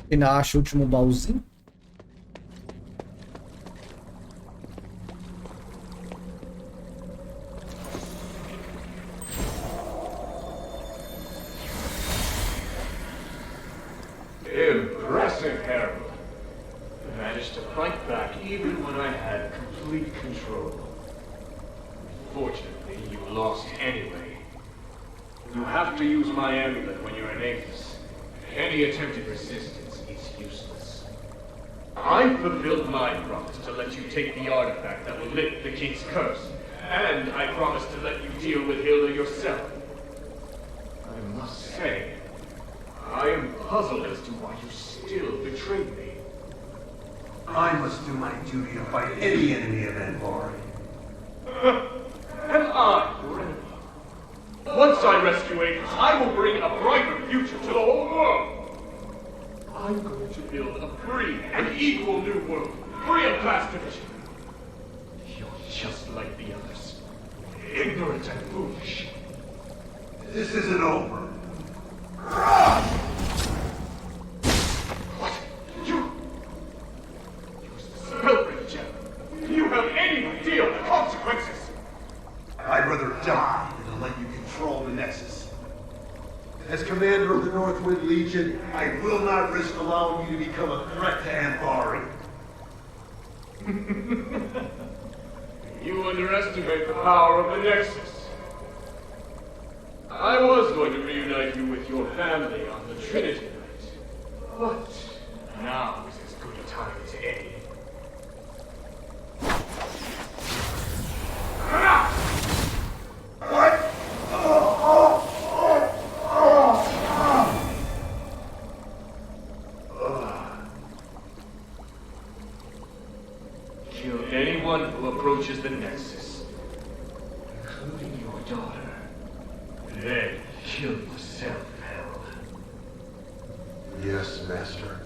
Ainda acha o último baúzinho? Impressive, Harold. You managed to fight back even when I had complete control. Fortunately, you lost anyway. You have to use my amulet when you're in Aphis. Any attempted resistance is useless. I fulfilled my promise to let you take the artifact that will lift the king's curse, and I promised to let you deal with Hilda yourself. I must say, I am puzzled as to why you still betrayed me. I must do my duty to fight any enemy of Bora. And I, your enemy. Once I rescue Aphis, I will bring a brighter future to the whole world. I'm going to build a free and equal new world, free of class division. You're just like the others, ignorant and foolish. This isn't over. What? You're Spellbreak Gem. Do you have any idea of the consequences? I'd rather die than to let you control the Nexus. As commander of the Northwind Legion, I will not risk allowing you to become a threat to Anbari. You underestimate the power of the Nexus. I was going to reunite you with your family on the Trinity night, but now is as good a time as any. What? Kill anyone who approaches the Nexus, including your daughter. Then kill yourself, Harold. Yes, Master.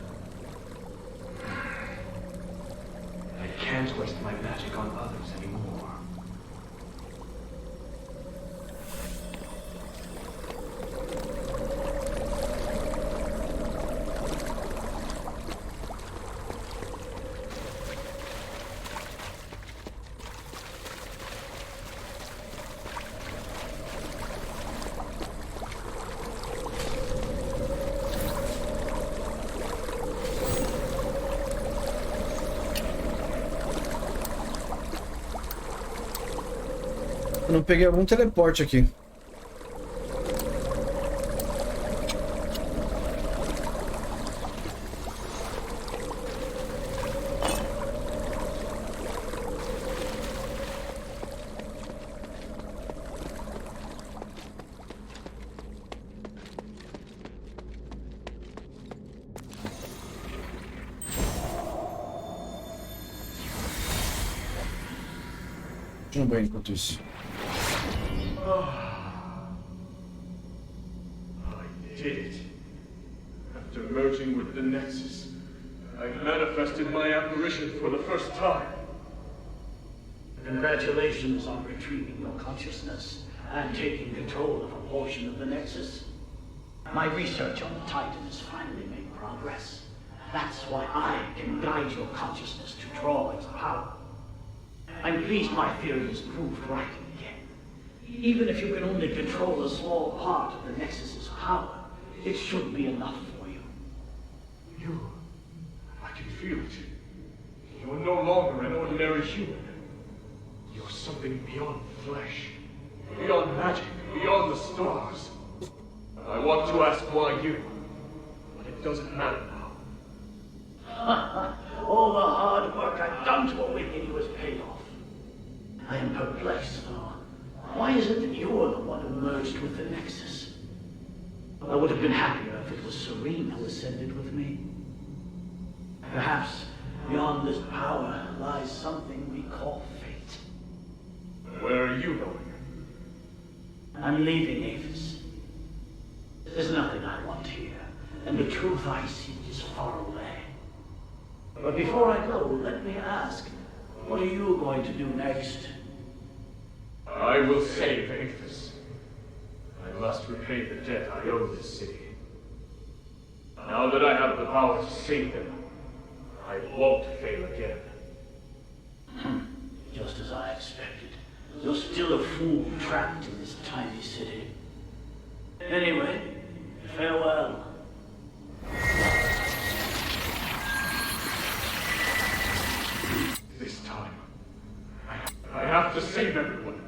I can't waste my magic on others anymore. Eu não peguei algum teleporte aqui. Deixa eu ir no banheiro enquanto isso. I did it. After merging with the Nexus, I manifested my apparition for the first time. Congratulations on retrieving your consciousness and taking control of a portion of the Nexus. My research on the Titan has finally made progress. That's why I can guide your consciousness to draw its power. I'm pleased my theory is proved right again. Even if you can only control a small part of the Nexus's power, it should be enough for you. I can feel it. You're no longer an ordinary human. You're something beyond flesh, beyond magic, beyond the stars. I want to ask why you, but it doesn't matter now. All the hard work I've done to awaken you has paid off. I am perplexed, though. Why is it that you're the one who merged with the Nexus? I would have been happier if it was Serene who ascended with me. Perhaps beyond this power lies something we call fate. Where are you going? I'm leaving Aphis. There's nothing I want here, and the truth I seek is far away. But before I go, let me ask, what are you going to do next? I will save Aphis. I must repay the debt I owe this city. Now that I have the power to save them, I won't fail again. Just as I expected. You're still a fool trapped in this tiny city. Anyway, farewell. This time, I have to save everyone.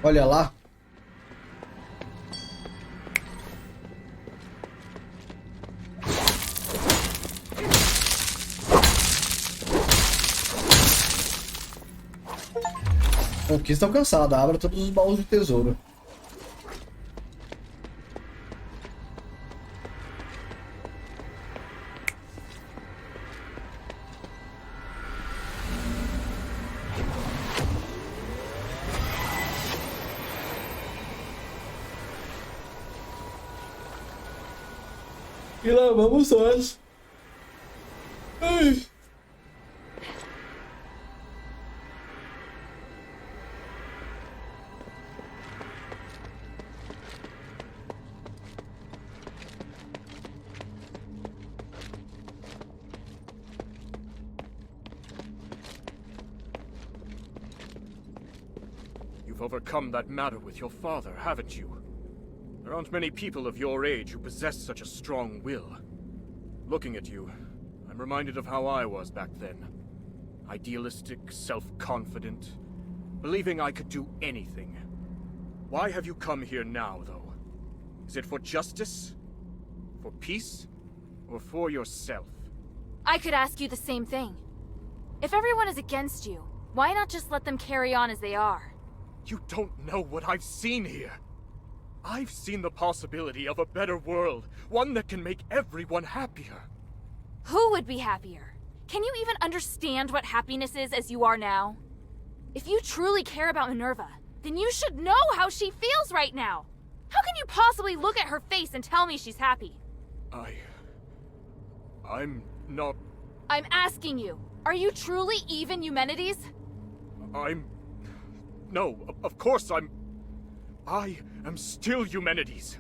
Olha lá. Conquista alcançada. Abra todos os baús de tesouro. E lá vamos nós. Ai. You've overcome that matter with your father, haven't you? There aren't many people of your age who possess such a strong will. Looking at you, I'm reminded of how I was back then. Idealistic, self-confident, believing I could do anything. Why have you come here now, though? Is it for justice? For peace? Or for yourself? I could ask you the same thing. If everyone is against you, why not just let them carry on as they are? You don't know what I've seen here. I've seen the possibility of a better world, one that can make everyone happier. Who would be happier? Can you even understand what happiness is as you are now? If you truly care about Minerva, then you should know how she feels right now. How can you possibly look at her face and tell me she's happy? I'm not... I'm asking you, are you truly even Eumenides? No, of course I am still Eumenides.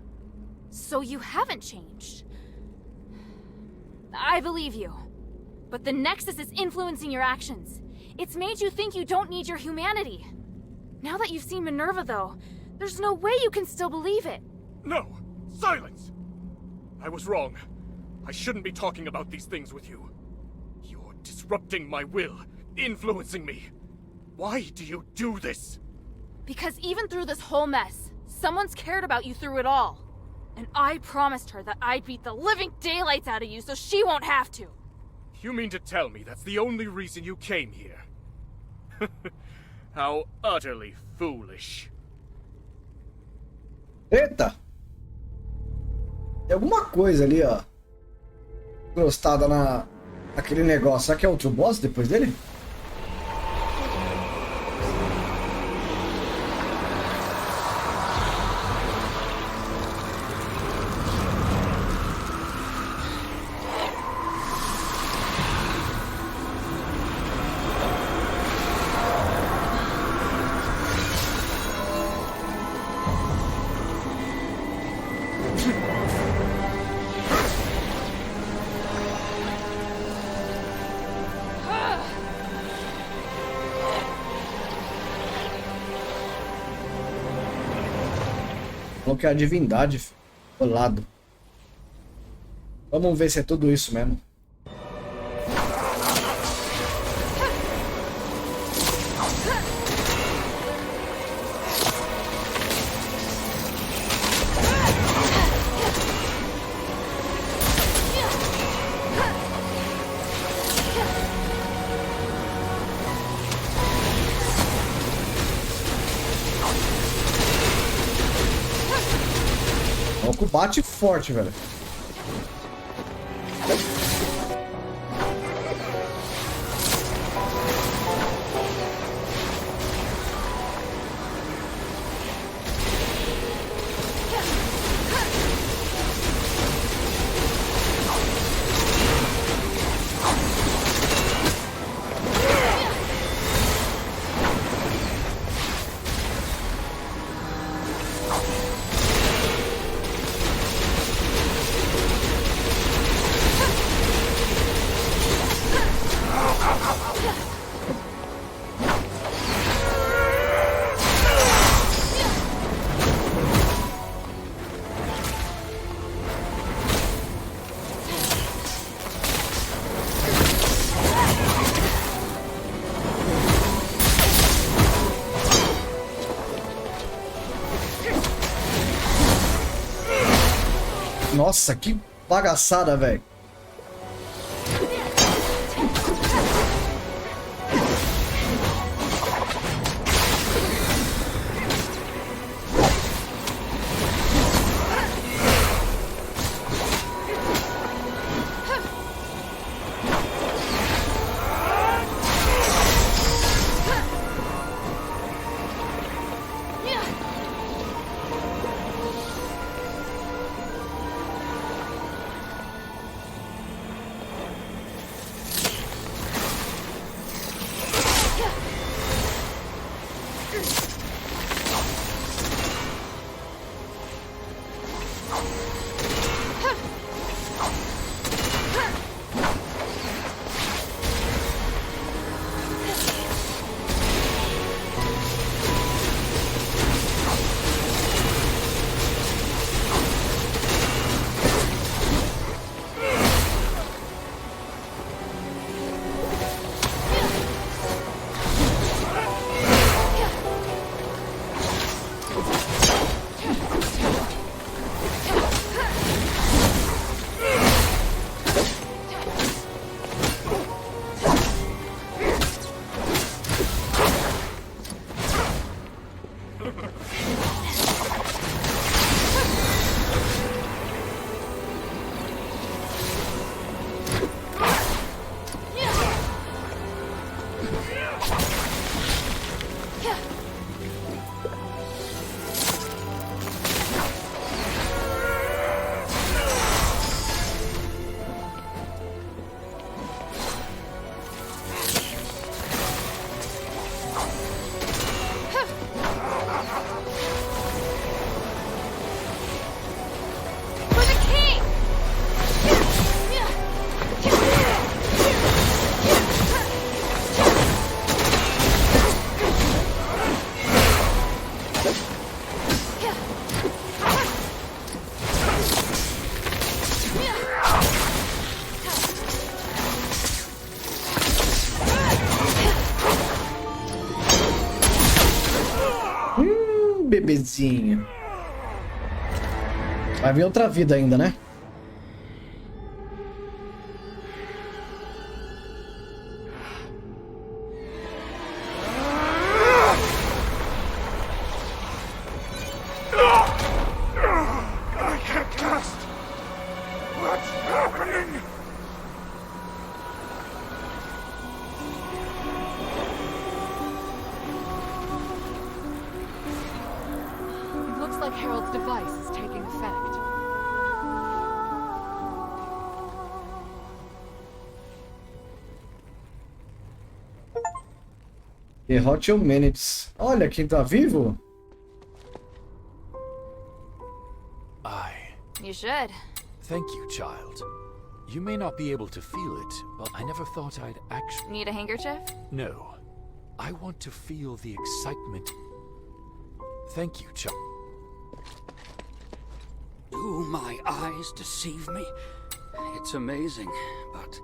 So you haven't changed. I believe you. But the Nexus is influencing your actions. It's made you think you don't need your humanity. Now that you've seen Minerva, though, there's no way you can still believe it. No! Silence! I was wrong. I shouldn't be talking about these things with you. You're disrupting my will, influencing me. Why do you do this? Because even through this whole mess, someone's cared about you through it all. And I promised her that I'd beat the living daylights out of you so she won't have to. You mean to tell me that's the only reason you came here? How utterly foolish. Eita! Tem alguma coisa ali, ó. Encrostada naquele negócio. Será que é outro boss depois dele? Falou que é a divindade do lado. Vamos ver se é tudo isso mesmo. O bate forte, velho. Nossa, que bagaçada, velho. Bebezinho. Vai vir outra vida ainda, né? I can't cast. What's happening? Looks like Harold's device is taking effect. Derrote o Menets. Olha quem tá vivo. You should. Thank you, child. You may not be able to feel it, but I never thought I'd actually... Need a handkerchief? No. I want to feel the excitement. Thank you, child. Do my eyes deceive me? It's amazing, but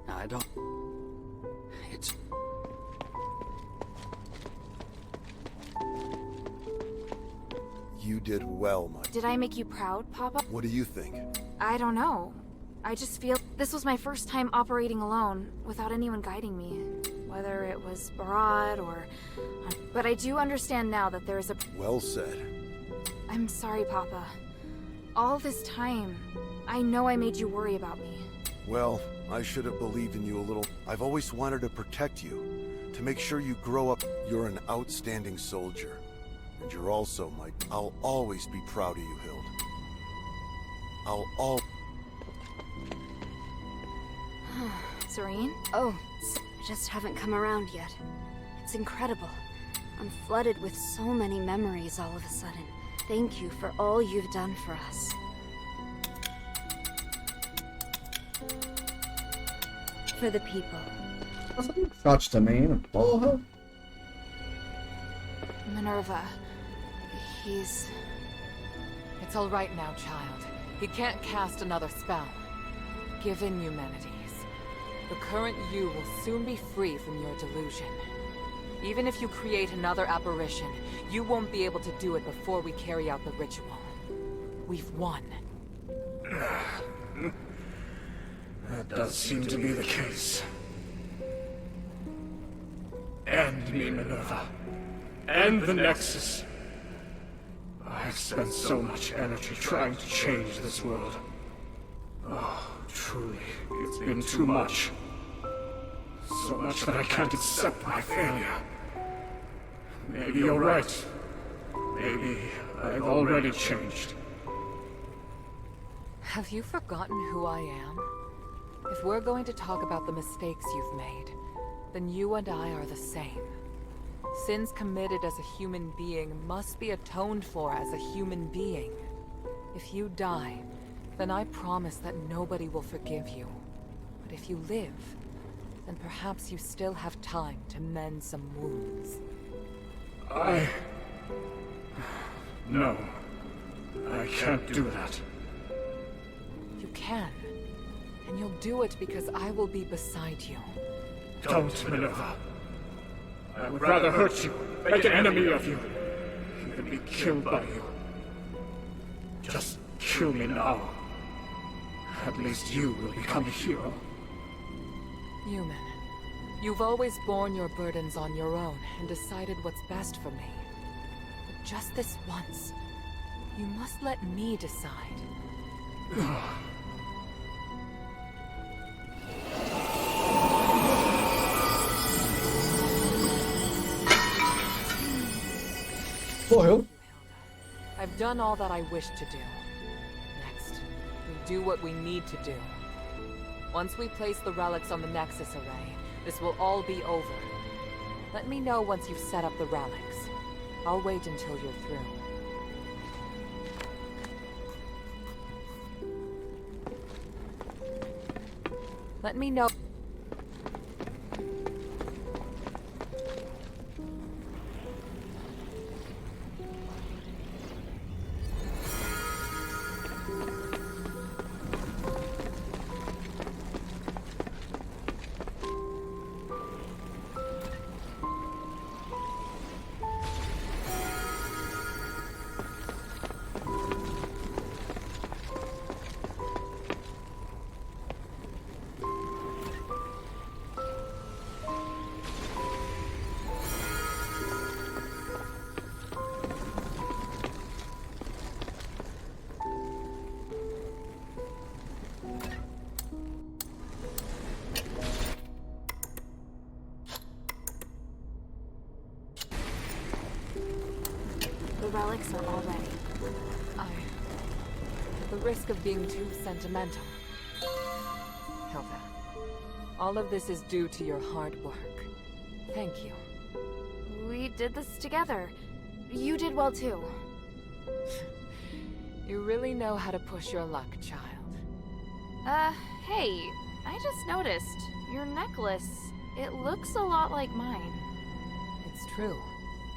I don't... It's... You did well, my... Did I make you proud, Papa? What do you think? I don't know. I just feel this was my first time operating alone, without anyone guiding me. Whether it was Bora or... But I do understand now that there is a... Well said. I'm sorry, Papa. All this time, I know I made you worry about me. Well, I should have believed in you a little. I've always wanted to protect you, to make sure you grow up. You're an outstanding soldier. And you're also my... I'll always be proud of you, Hild. Serene? Oh, just haven't come around yet. It's incredible. I'm flooded with so many memories all of a sudden. Thank you for all you've done for us. For the people. Shot também, porra. Minerva. He's... It's all right now, child. He can't cast another spell. Give in, Eumenides. The current you will soon be free from your delusion. Even if you create another apparition, you won't be able to do it before we carry out the ritual. We've won. That does seem to be the case. End me, Minerva. End the Nexus. I've spent so much energy trying to change this world. Oh, truly, it's been too much. So much that I can't accept my failure. Maybe you're right. Maybe I've already changed. Have you forgotten who I am? If we're going to talk about the mistakes you've made, then you and I are the same. Sins committed as a human being must be atoned for as a human being. If you die, then I promise that nobody will forgive you. But if you live, then perhaps you still have time to mend some wounds. No. I can't do that. You can. And you'll do it because I will be beside you. Don't, Minerva. I would rather hurt you, make an enemy of you, than be killed by you. Just kill me now. At least you will become a hero. Human, you've always borne your burdens on your own and decided what's best for me. But just this once, you must let me decide. Morreu. I've done all that I wish to do. Next, we do what we need to do. Once we place the relics on the Nexus Array, this will all be over. Let me know once you've set up the relics. I'll wait until you're through. Let me know. The relics are all ready. At the risk of being too sentimental, Hilda, all of this is due to your hard work. Thank you. We did this together. You did well too. You really know how to push your luck, child. Hey, I just noticed. Your necklace, it looks a lot like mine. It's true.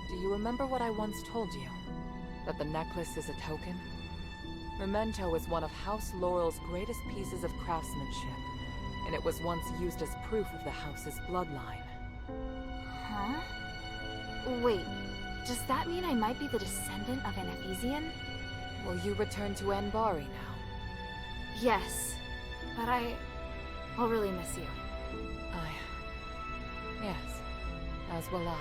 Do you remember what I once told you? That the necklace is a token? Memento is one of House Laurel's greatest pieces of craftsmanship, and it was once used as proof of the house's bloodline. Huh? Wait, does that mean I might be the descendant of an Ephesian? Will you return to Anbari now? Yes, but I'll really miss you. Yes, as will I.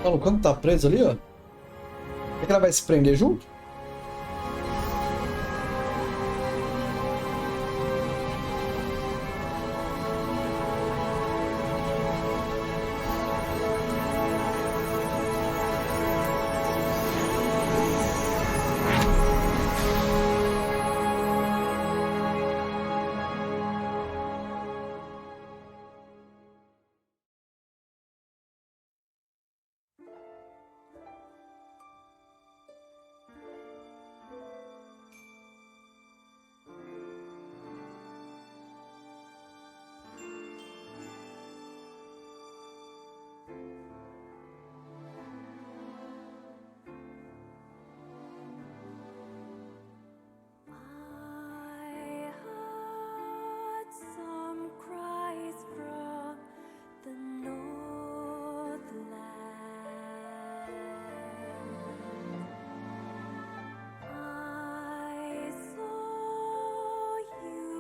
Tá no canto, tá preso ali, ó. Será que ela vai se prender junto?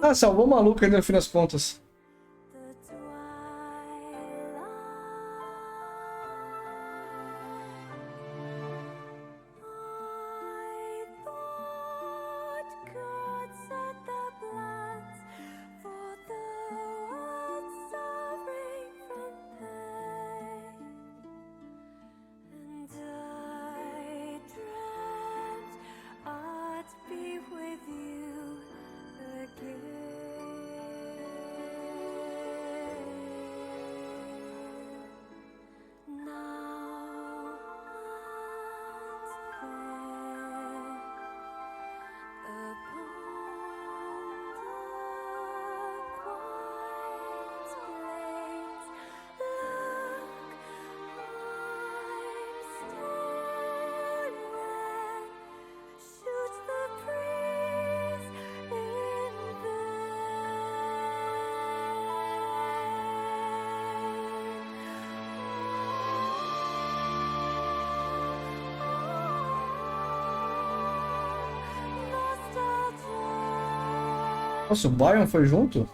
Ah, salvou o maluco ainda no fim das contas. Nossa, o Byron foi junto?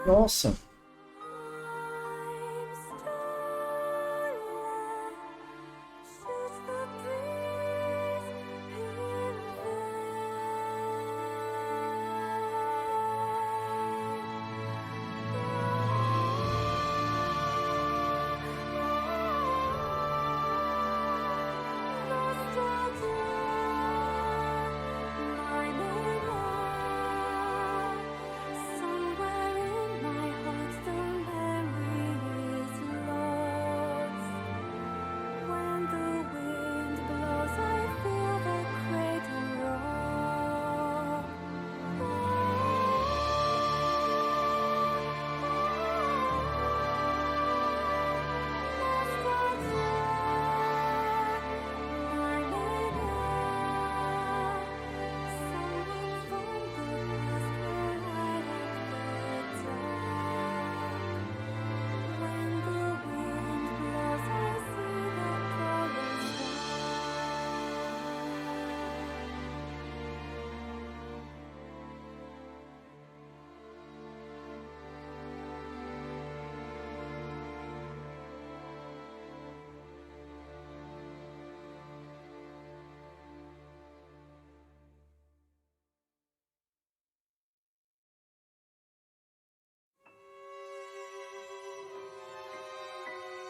Nossa.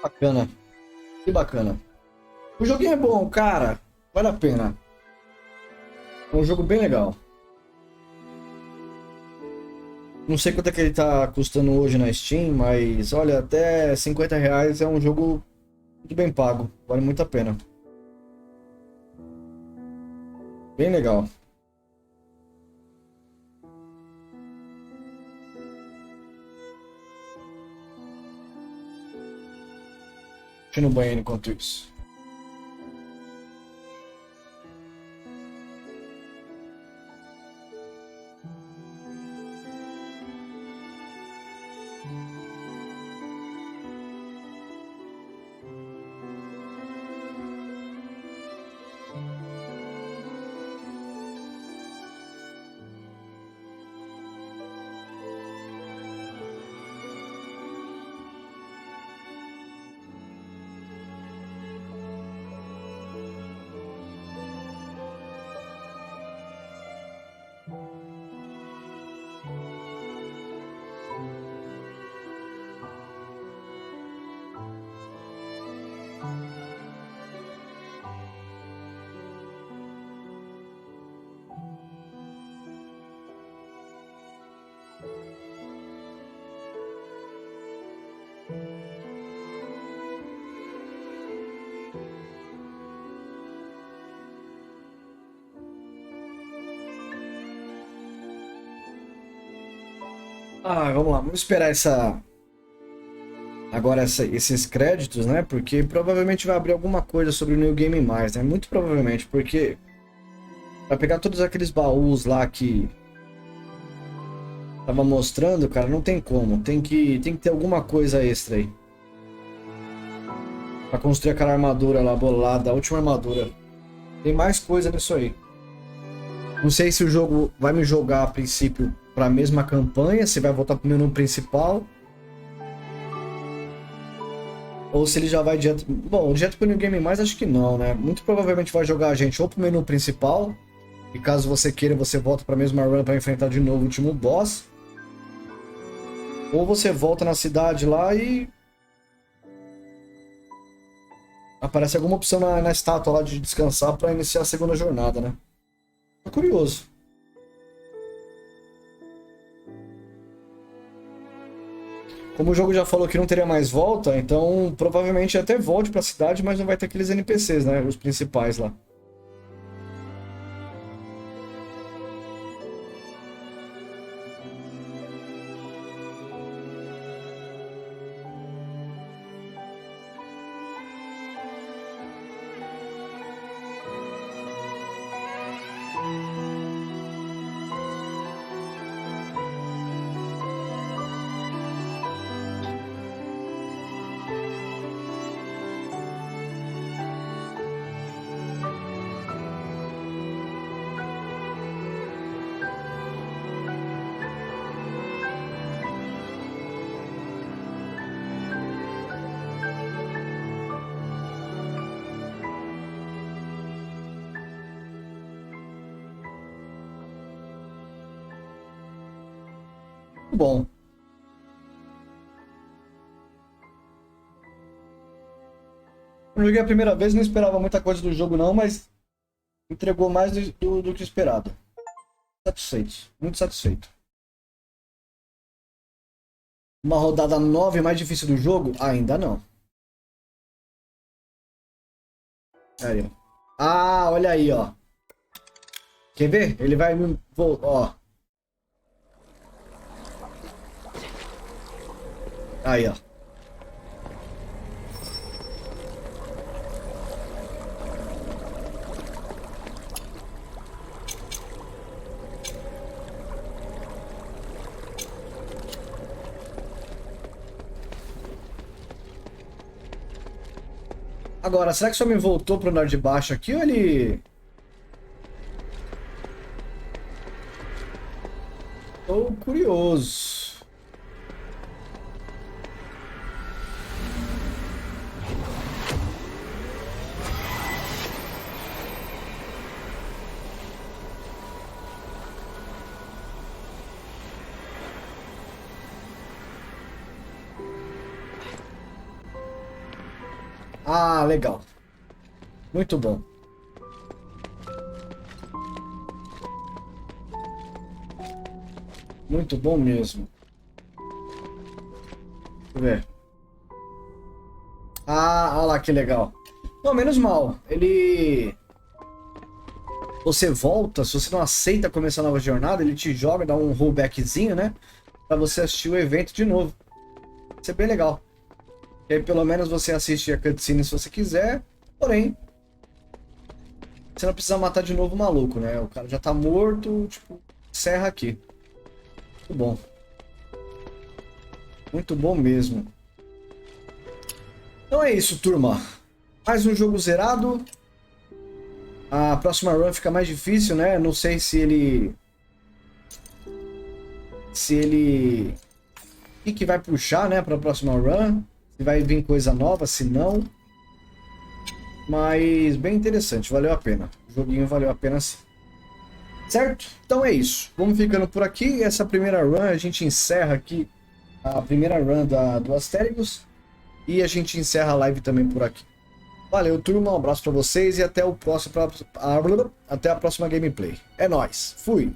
Bacana. Que bacana. O joguinho é bom, cara. Vale a pena. É um jogo bem legal. Não sei quanto é que ele tá custando hoje na Steam, mas olha, até R$50 é um jogo muito bem pago. Vale muito a pena. Bem legal. Deixa eu ir no banheiro enquanto isso. Vamos lá, vamos esperar esses créditos, né? Porque provavelmente vai abrir alguma coisa sobre o New Game Mais, né? Muito provavelmente, porque pra pegar todos aqueles baús lá que tava mostrando, cara, não tem como. Tem que ter alguma coisa extra aí. Pra construir aquela armadura lá bolada, a última armadura. Tem mais coisa nisso aí. Não sei se o jogo vai me jogar a princípio para a mesma campanha, se vai voltar para o menu principal. Ou se ele já vai direto... Bom, direto para o New Game Mais acho que não, né? Muito provavelmente vai jogar a gente ou para o menu principal. E caso você queira, você volta para a mesma run para enfrentar de novo o último boss. Ou você volta na cidade lá e... aparece alguma opção na estátua lá de descansar para iniciar a segunda jornada, né? Tô curioso. Como o jogo já falou que não teria mais volta, então provavelmente até volte pra cidade, mas não vai ter aqueles NPCs, né? Os principais lá. Bom. Eu joguei a primeira vez, não esperava muita coisa do jogo não, mas entregou mais do que esperado. Satisfeito, muito satisfeito. Uma rodada 9 mais difícil do jogo? Ainda não. Aí, ó. Ah, olha aí, ó. Quer ver? Ele vai me... Ó. Aí, ó. Agora, será que só me voltou pro andar de baixo aqui ou ele... Tô curioso. Ah, legal. Muito bom. Muito bom mesmo. Deixa eu ver. Ah, olha lá que legal. Não, menos mal. Ele... Você volta, se você não aceita começar a nova jornada, ele te joga, dá um rollbackzinho, né? Pra você assistir o evento de novo. Isso é bem legal. E aí pelo menos você assiste a cutscene se você quiser. Porém, você não precisa matar de novo o maluco, né? O cara já tá morto, tipo, encerra aqui. Muito bom. Muito bom mesmo. Então é isso, turma. Mais um jogo zerado. A próxima run fica mais difícil, né? Não sei se ele... O que vai puxar, né? Pra próxima run. Se vai vir coisa nova, se não. Mas bem interessante, valeu a pena. O joguinho valeu a pena sim. Certo? Então é isso. Vamos ficando por aqui. Essa primeira run a gente encerra aqui. A primeira run do Asterigos. E a gente encerra a live também por aqui. Valeu, turma. Um abraço pra vocês e até a próxima gameplay. É nóis. Fui.